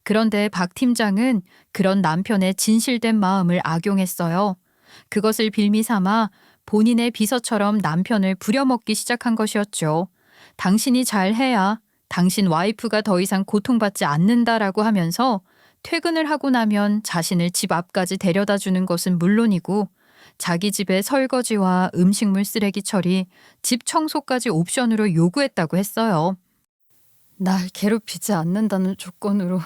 [SPEAKER 1] 그런데 박 팀장은 그런 남편의 진실된 마음을 악용했어요. 그것을 빌미 삼아 본인의 비서처럼 남편을 부려먹기 시작한 것이었죠. 당신이 잘해야 당신 와이프가 더 이상 고통받지 않는다라고 하면서 퇴근을 하고 나면 자신을 집 앞까지 데려다 주는 것은 물론이고 자기 집의 설거지와 음식물 쓰레기 처리, 집 청소까지 옵션으로 요구했다고 했어요.
[SPEAKER 2] 날 괴롭히지 않는다는 조건으로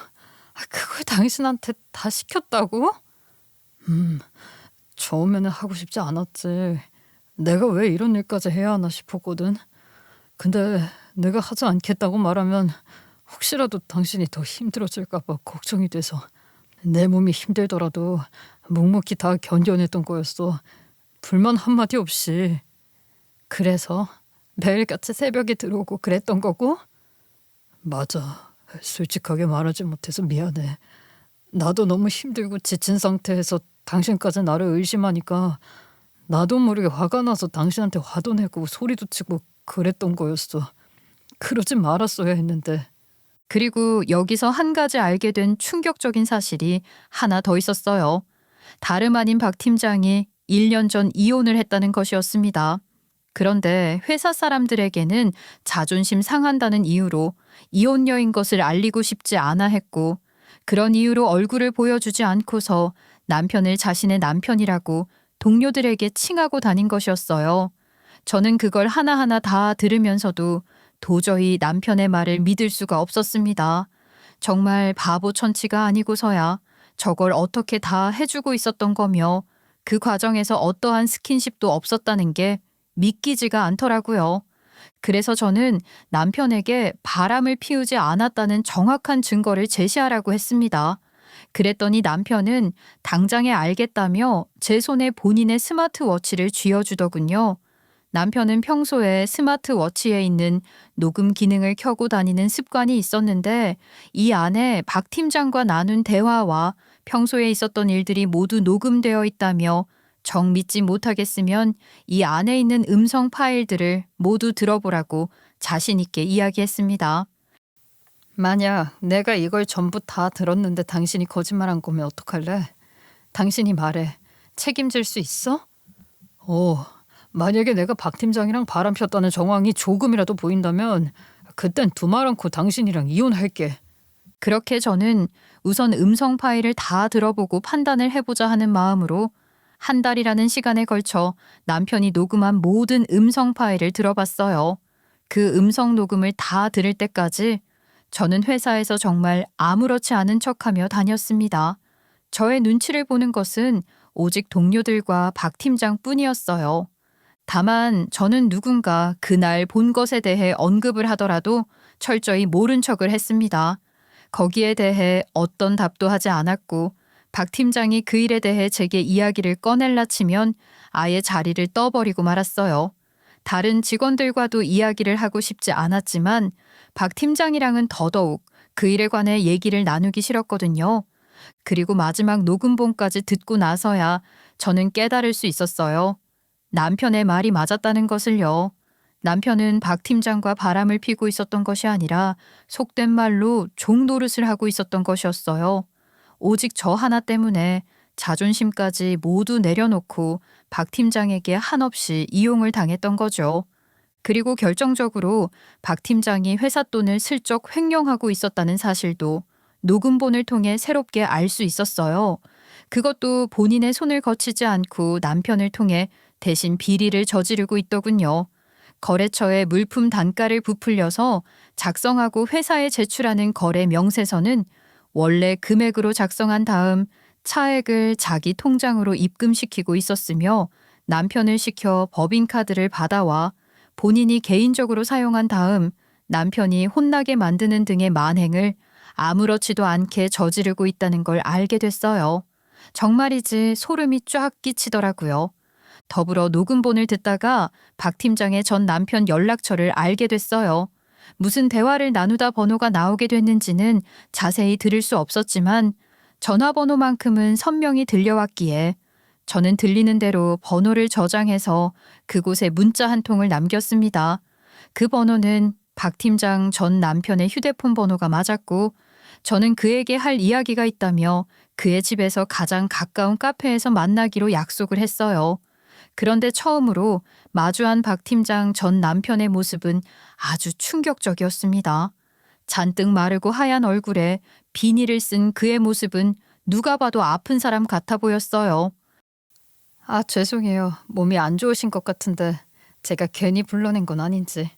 [SPEAKER 2] 그걸 당신한테 다 시켰다고?
[SPEAKER 3] 처음에는 하고 싶지 않았지. 내가 왜 이런 일까지 해야 하나 싶었거든. 근데 내가 하지 않겠다고 말하면 혹시라도 당신이 더 힘들어질까 봐 걱정이 돼서 내 몸이 힘들더라도 묵묵히 다 견뎌냈던 거였어. 불만 한마디 없이.
[SPEAKER 2] 그래서 매일같이 새벽에 들어오고 그랬던 거고?
[SPEAKER 3] 맞아. 솔직하게 말하지 못해서 미안해. 나도 너무 힘들고 지친 상태에서 당신까지 나를 의심하니까 나도 모르게 화가 나서 당신한테 화도 내고 소리도 치고 그랬던 거였어. 그러지 말았어야 했는데.
[SPEAKER 1] 그리고 여기서 한 가지 알게 된 충격적인 사실이 하나 더 있었어요. 다름 아닌 박 팀장이 1년 전 이혼을 했다는 것이었습니다. 그런데 회사 사람들에게는 자존심 상한다는 이유로 이혼녀인 것을 알리고 싶지 않아 했고 그런 이유로 얼굴을 보여주지 않고서 남편을 자신의 남편이라고 동료들에게 칭하고 다닌 것이었어요. 저는 그걸 하나하나 다 들으면서도 도저히 남편의 말을 믿을 수가 없었습니다. 정말 바보 천치가 아니고서야 저걸 어떻게 다 해주고 있었던 거며 그 과정에서 어떠한 스킨십도 없었다는 게 믿기지가 않더라고요. 그래서 저는 남편에게 바람을 피우지 않았다는 정확한 증거를 제시하라고 했습니다. 그랬더니 남편은 당장에 알겠다며 제 손에 본인의 스마트워치를 쥐어주더군요. 남편은 평소에 스마트워치에 있는 녹음 기능을 켜고 다니는 습관이 있었는데 이 안에 박 팀장과 나눈 대화와 평소에 있었던 일들이 모두 녹음되어 있다며 정 믿지 못하겠으면 이 안에 있는 음성 파일들을 모두 들어보라고 자신 있게 이야기했습니다.
[SPEAKER 2] 만약 내가 이걸 전부 다 들었는데 당신이 거짓말한 거면 어떡할래? 당신이 말해. 책임질 수 있어?
[SPEAKER 3] 만약에 내가 박 팀장이랑 바람 폈다는 정황이 조금이라도 보인다면 그땐 두말 않고 당신이랑 이혼할게.
[SPEAKER 1] 그렇게 저는 우선 음성 파일을 다 들어보고 판단을 해보자 하는 마음으로 한 달이라는 시간에 걸쳐 남편이 녹음한 모든 음성 파일을 들어봤어요. 그 음성 녹음을 다 들을 때까지 저는 회사에서 정말 아무렇지 않은 척하며 다녔습니다. 저의 눈치를 보는 것은 오직 동료들과 박 팀장뿐이었어요. 다만 저는 누군가 그날 본 것에 대해 언급을 하더라도 철저히 모른 척을 했습니다. 거기에 대해 어떤 답도 하지 않았고 박 팀장이 그 일에 대해 제게 이야기를 꺼낼라 치면 아예 자리를 떠버리고 말았어요. 다른 직원들과도 이야기를 하고 싶지 않았지만 박 팀장이랑은 더더욱 그 일에 관해 얘기를 나누기 싫었거든요. 그리고 마지막 녹음본까지 듣고 나서야 저는 깨달을 수 있었어요. 남편의 말이 맞았다는 것을요. 남편은 박 팀장과 바람을 피고 있었던 것이 아니라 속된 말로 종 노릇을 하고 있었던 것이었어요. 오직 저 하나 때문에 자존심까지 모두 내려놓고 박 팀장에게 한없이 이용을 당했던 거죠. 그리고 결정적으로 박 팀장이 회사 돈을 슬쩍 횡령하고 있었다는 사실도 녹음본을 통해 새롭게 알 수 있었어요. 그것도 본인의 손을 거치지 않고 남편을 통해 대신 비리를 저지르고 있더군요. 거래처에 물품 단가를 부풀려서 작성하고 회사에 제출하는 거래 명세서는 원래 금액으로 작성한 다음 차액을 자기 통장으로 입금시키고 있었으며 남편을 시켜 법인카드를 받아와 본인이 개인적으로 사용한 다음 남편이 혼나게 만드는 등의 만행을 아무렇지도 않게 저지르고 있다는 걸 알게 됐어요. 정말이지 소름이 쫙 끼치더라고요. 더불어 녹음본을 듣다가 박 팀장의 전 남편 연락처를 알게 됐어요. 무슨 대화를 나누다 번호가 나오게 됐는지는 자세히 들을 수 없었지만 전화번호만큼은 선명히 들려왔기에 저는 들리는 대로 번호를 저장해서 그곳에 문자 한 통을 남겼습니다. 그 번호는 박 팀장 전 남편의 휴대폰 번호가 맞았고 저는 그에게 할 이야기가 있다며 그의 집에서 가장 가까운 카페에서 만나기로 약속을 했어요. 그런데 처음으로 마주한 박 팀장 전 남편의 모습은 아주 충격적이었습니다. 잔뜩 마르고 하얀 얼굴에 비닐을 쓴 그의 모습은 누가 봐도 아픈 사람 같아 보였어요.
[SPEAKER 3] 아, 죄송해요. 몸이 안 좋으신 것 같은데 제가 괜히 불러낸 건 아닌지.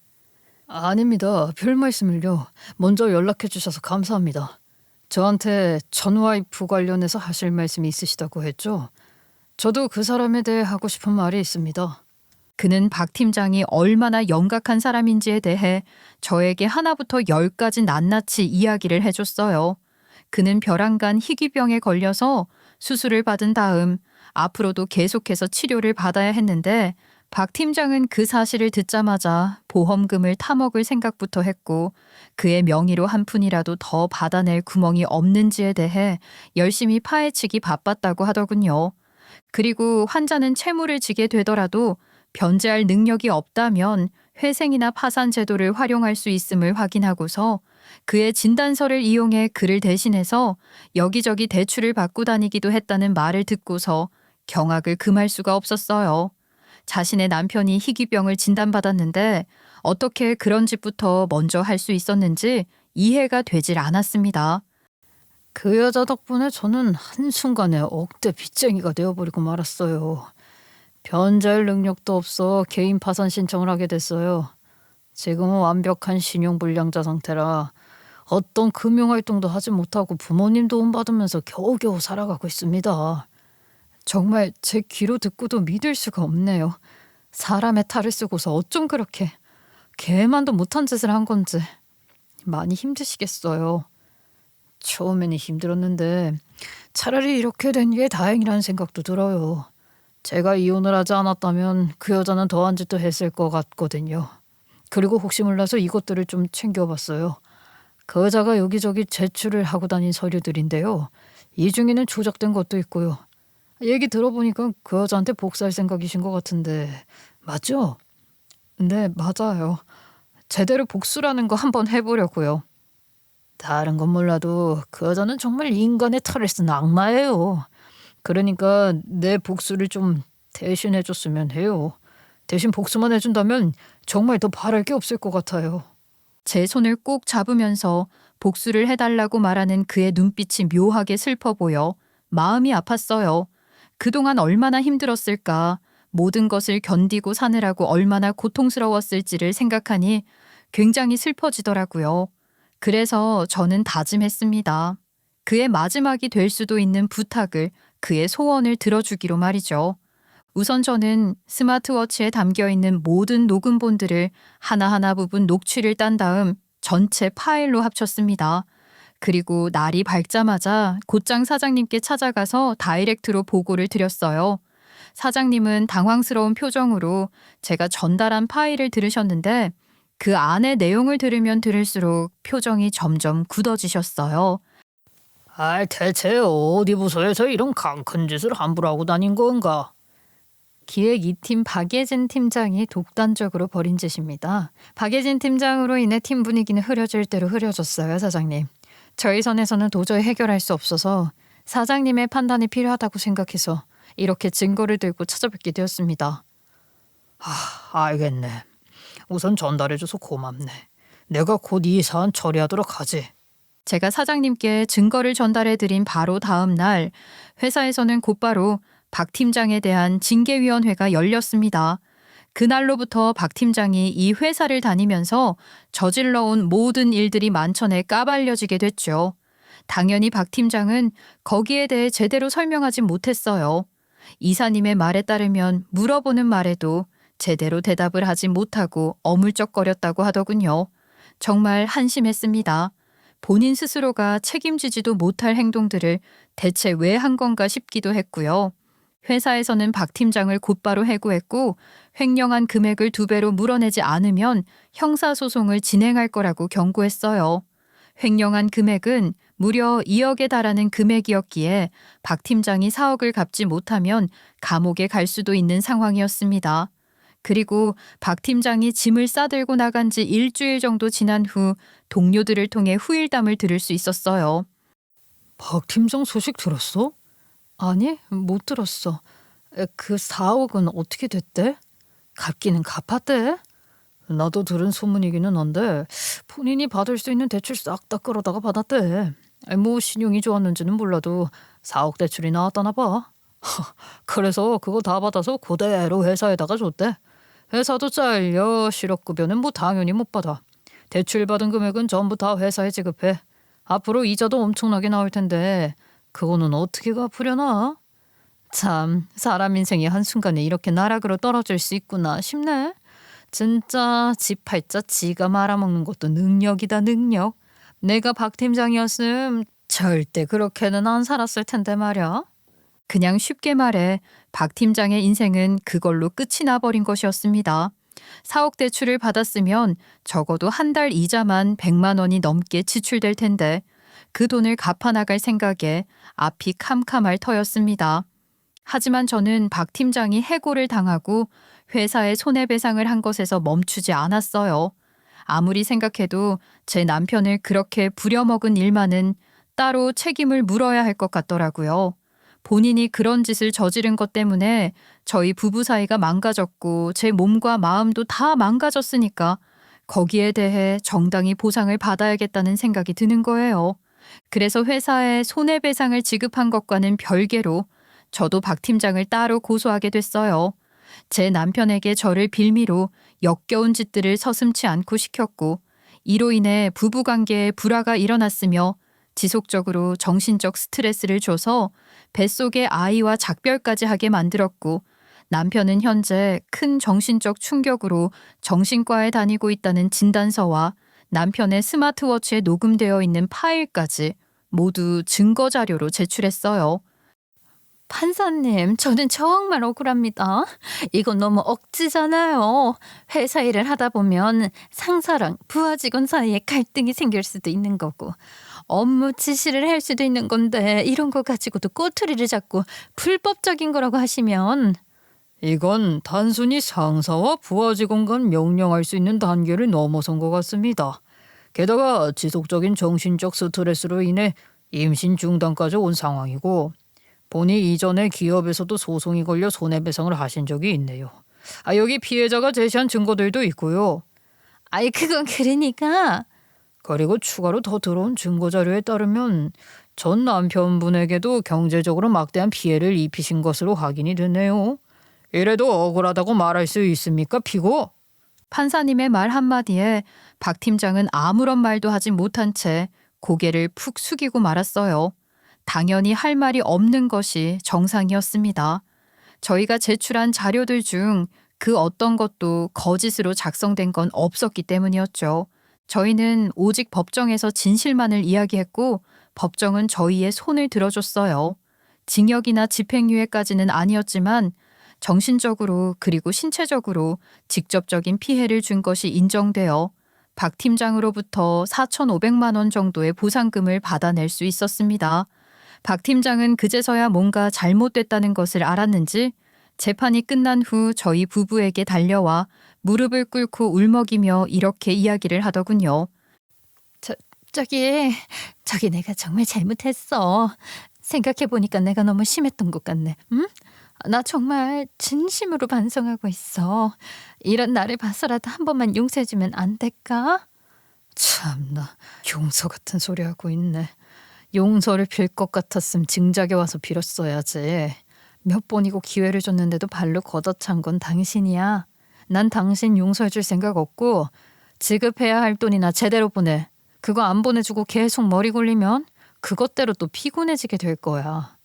[SPEAKER 3] 아닙니다. 별 말씀을요. 먼저 연락해 주셔서 감사합니다. 저한테 전 와이프 관련해서 하실 말씀이 있으시다고 했죠? 저도 그 사람에 대해 하고 싶은 말이 있습니다.
[SPEAKER 1] 그는 박 팀장이 얼마나 영각한 사람인지에 대해 저에게 하나부터 10까지 낱낱이 이야기를 해줬어요. 그는 벼랑간 희귀병에 걸려서 수술을 받은 다음 앞으로도 계속해서 치료를 받아야 했는데 박 팀장은 그 사실을 듣자마자 보험금을 타먹을 생각부터 했고 그의 명의로 한 푼이라도 더 받아낼 구멍이 없는지에 대해 열심히 파헤치기 바빴다고 하더군요. 그리고 환자는 채무를 지게 되더라도 변제할 능력이 없다면 회생이나 파산 제도를 활용할 수 있음을 확인하고서 그의 진단서를 이용해 그를 대신해서 여기저기 대출을 받고 다니기도 했다는 말을 듣고서 경악을 금할 수가 없었어요. 자신의 남편이 희귀병을 진단받았는데 어떻게 그런 짓부터 먼저 할 수 있었는지 이해가 되질 않았습니다.
[SPEAKER 3] 그 여자 덕분에 저는 한순간에 억대 빚쟁이가 되어버리고 말았어요. 변제할 능력도 없어 개인 파산 신청을 하게 됐어요. 지금은 완벽한 신용불량자 상태라 어떤 금융활동도 하지 못하고 부모님 도움 받으면서 겨우겨우 살아가고 있습니다. 정말 제 귀로 듣고도 믿을 수가 없네요. 사람의 탈을 쓰고서 어쩜 그렇게 개만도 못한 짓을 한 건지 많이 힘드시겠어요. 처음에는 힘들었는데 차라리 이렇게 된 게 다행이라는 생각도 들어요. 제가 이혼을 하지 않았다면 그 여자는 더한 짓도 했을 것 같거든요. 그리고 혹시 몰라서 이것들을 좀 챙겨봤어요. 그 여자가 여기저기 제출을 하고 다닌 서류들인데요. 이 중에는 조작된 것도 있고요. 얘기 들어보니까 그 여자한테 복수할 생각이신 것 같은데 맞죠? 네, 맞아요. 제대로 복수라는 거 한번 해보려고요. 다른 건 몰라도 그 여자는 정말 인간의 탈을 쓴 악마예요. 그러니까 내 복수를 좀 대신해줬으면 해요. 대신 복수만 해준다면 정말 더 바랄 게 없을 것 같아요.
[SPEAKER 1] 제 손을 꼭 잡으면서 복수를 해달라고 말하는 그의 눈빛이 묘하게 슬퍼 보여 마음이 아팠어요. 그동안 얼마나 힘들었을까, 모든 것을 견디고 사느라고 얼마나 고통스러웠을지를 생각하니 굉장히 슬퍼지더라고요. 그래서 저는 다짐했습니다. 그의 마지막이 될 수도 있는 부탁을, 그의 소원을 들어주기로 말이죠. 우선 저는 스마트워치에 담겨있는 모든 녹음본들을 하나하나 부분 녹취를 딴 다음 전체 파일로 합쳤습니다. 그리고 날이 밝자마자 곧장 사장님께 찾아가서 다이렉트로 보고를 드렸어요. 사장님은 당황스러운 표정으로 제가 전달한 파일을 들으셨는데 그 안의 내용을 들으면 들을수록 표정이 점점 굳어지셨어요.
[SPEAKER 3] 대체 어디 부서에서 이런 강 큰 짓을 함부로 하고 다닌 건가?
[SPEAKER 2] 기획 2팀 박예진 팀장이 독단적으로 벌인 짓입니다. 박예진 팀장으로 인해 팀 분위기는 흐려질 대로 흐려졌어요, 사장님. 저희 선에서는 도저히 해결할 수 없어서 사장님의 판단이 필요하다고 생각해서 이렇게 증거를 들고 찾아뵙게 되었습니다.
[SPEAKER 3] 알겠네. 우선 전달해줘서 고맙네. 내가 곧 이 사안 처리하도록 하지.
[SPEAKER 1] 제가 사장님께 증거를 전달해드린 바로 다음 날 회사에서는 곧바로 박 팀장에 대한 징계위원회가 열렸습니다. 그날로부터 박 팀장이 이 회사를 다니면서 저질러온 모든 일들이 만천에 까발려지게 됐죠. 당연히 박 팀장은 거기에 대해 제대로 설명하지 못했어요. 이사님의 말에 따르면 물어보는 말에도 제대로 대답을 하지 못하고 어물쩍거렸다고 하더군요. 정말 한심했습니다. 본인 스스로가 책임지지도 못할 행동들을 대체 왜 한 건가 싶기도 했고요. 회사에서는 박 팀장을 곧바로 해고했고 횡령한 금액을 2배로 물어내지 않으면 형사소송을 진행할 거라고 경고했어요. 횡령한 금액은 무려 2억에 달하는 금액이었기에 박 팀장이 4억을 갚지 못하면 감옥에 갈 수도 있는 상황이었습니다. 그리고 박 팀장이 짐을 싸들고 나간 지 일주일 정도 지난 후 동료들을 통해 후일담을 들을 수 있었어요.
[SPEAKER 3] 박 팀장 소식 들었어? 아니, 못 들었어. 그 4억은 어떻게 됐대? 갚기는 갚았대? 나도 들은 소문이기는 한데 본인이 받을 수 있는 대출 싹 다 끌어다가 받았대. 뭐 신용이 좋았는지는 몰라도 4억 대출이 나왔다나 봐. 그래서 그거 다 받아서 그대로 회사에다가 줬대. 회사도 잘려 실업급여는 뭐 당연히 못 받아. 대출 받은 금액은 전부 다 회사에 지급해. 앞으로 이자도 엄청나게 나올 텐데 그거는 어떻게 갚으려나? 참, 사람 인생이 한순간에 이렇게 나락으로 떨어질 수 있구나 싶네. 진짜 지 팔자 지가 말아먹는 것도 능력이다, 능력. 내가 박 팀장이었음 절대 그렇게는 안 살았을 텐데 말이야.
[SPEAKER 1] 그냥 쉽게 말해 박 팀장의 인생은 그걸로 끝이 나버린 것이었습니다. 4억 대출을 받았으면 적어도 한 달 이자만 100만 원이 넘게 지출될 텐데 그 돈을 갚아나갈 생각에 앞이 캄캄할 터였습니다. 하지만 저는 박 팀장이 해고를 당하고 회사에 손해배상을 한 것에서 멈추지 않았어요. 아무리 생각해도 제 남편을 그렇게 부려먹은 일만은 따로 책임을 물어야 할 것 같더라고요. 본인이 그런 짓을 저지른 것 때문에 저희 부부 사이가 망가졌고 제 몸과 마음도 다 망가졌으니까 거기에 대해 정당히 보상을 받아야겠다는 생각이 드는 거예요. 그래서 회사에 손해배상을 지급한 것과는 별개로 저도 박 팀장을 따로 고소하게 됐어요. 제 남편에게 저를 빌미로 역겨운 짓들을 서슴지 않고 시켰고 이로 인해 부부관계에 불화가 일어났으며 지속적으로 정신적 스트레스를 줘서 뱃속에 아이와 작별까지 하게 만들었고 남편은 현재 큰 정신적 충격으로 정신과에 다니고 있다는 진단서와 남편의 스마트워치에 녹음되어 있는 파일까지 모두 증거 자료로 제출했어요.
[SPEAKER 2] 판사님, 저는 정말 억울합니다. 이건 너무 억지잖아요. 회사 일을 하다 보면 상사랑 부하 직원 사이에 갈등이 생길 수도 있는 거고 업무 지시를 할 수도 있는 건데 이런 거 가지고도 꼬투리를 잡고 불법적인 거라고 하시면
[SPEAKER 3] 이건 단순히 상사와 부하 직원 간 명령할 수 있는 단계를 넘어선 것 같습니다. 게다가 지속적인 정신적 스트레스로 인해 임신 중단까지 온 상황이고 본이 이전에 기업에서도 소송이 걸려 손해배상을 하신 적이 있네요. 여기 피해자가 제시한 증거들도 있고요.
[SPEAKER 2] 아이 그건 그러니까
[SPEAKER 3] 그리고 추가로 더 들어온 증거자료에 따르면 전 남편분에게도 경제적으로 막대한 피해를 입히신 것으로 확인이 됐네요. 이래도 억울하다고 말할 수 있습니까, 피고?
[SPEAKER 1] 판사님의 말 한마디에 박 팀장은 아무런 말도 하지 못한 채 고개를 푹 숙이고 말았어요. 당연히 할 말이 없는 것이 정상이었습니다. 저희가 제출한 자료들 중 그 어떤 것도 거짓으로 작성된 건 없었기 때문이었죠. 저희는 오직 법정에서 진실만을 이야기했고 법정은 저희의 손을 들어줬어요. 징역이나 집행유예까지는 아니었지만 정신적으로 그리고 신체적으로 직접적인 피해를 준 것이 인정되어 박 팀장으로부터 4,500만 원 정도의 보상금을 받아낼 수 있었습니다. 박 팀장은 그제서야 뭔가 잘못됐다는 것을 알았는지 재판이 끝난 후 저희 부부에게 달려와 무릎을 꿇고 울먹이며 이렇게 이야기를 하더군요.
[SPEAKER 2] 저기 내가 정말 잘못했어. 생각해보니까 내가 너무 심했던 것 같네. 응? 나 정말 진심으로 반성하고 있어. 이런 나를 봐서라도 한 번만 용서해주면 안 될까?
[SPEAKER 3] 참나, 용서 같은 소리 하고 있네. 용서를 빌 것 같았음 증작에 와서 빌었어야지. 몇 번이고 기회를 줬는데도 발로 걷어찬 건 당신이야. 난 당신 용서해줄 생각 없고 지급해야 할 돈이나 제대로 보내. 그거 안 보내주고 계속 머리 굴리면
[SPEAKER 2] 그것대로 또 피곤해지게 될 거야.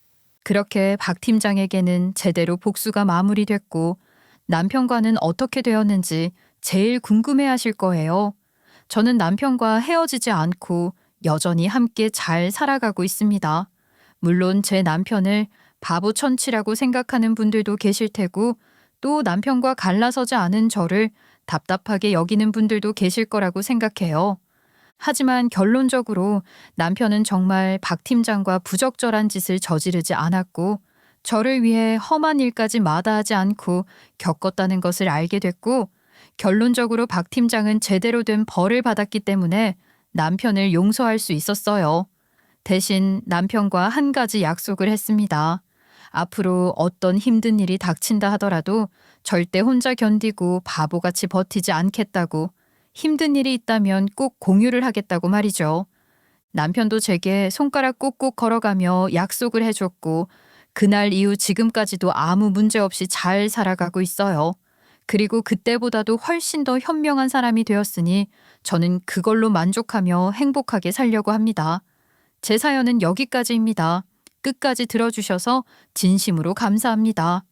[SPEAKER 1] 그렇게 박 팀장에게는 제대로 복수가 마무리됐고 남편과는 어떻게 되었는지 제일 궁금해하실 거예요. 저는 남편과 헤어지지 않고 여전히 함께 잘 살아가고 있습니다. 물론 제 남편을 바보 천치라고 생각하는 분들도 계실 테고 또 남편과 갈라서지 않은 저를 답답하게 여기는 분들도 계실 거라고 생각해요. 하지만 결론적으로 남편은 정말 박 팀장과 부적절한 짓을 저지르지 않았고 저를 위해 험한 일까지 마다하지 않고 겪었다는 것을 알게 됐고 결론적으로 박 팀장은 제대로 된 벌을 받았기 때문에 남편을 용서할 수 있었어요. 대신 남편과 한 가지 약속을 했습니다. 앞으로 어떤 힘든 일이 닥친다 하더라도 절대 혼자 견디고 바보같이 버티지 않겠다고, 힘든 일이 있다면 꼭 공유를 하겠다고 말이죠. 남편도 제게 손가락 꼭꼭 걸어가며 약속을 해줬고 그날 이후 지금까지도 아무 문제 없이 잘 살아가고 있어요. 그리고 그때보다도 훨씬 더 현명한 사람이 되었으니 저는 그걸로 만족하며 행복하게 살려고 합니다. 제 사연은 여기까지입니다. 끝까지 들어주셔서 진심으로 감사합니다.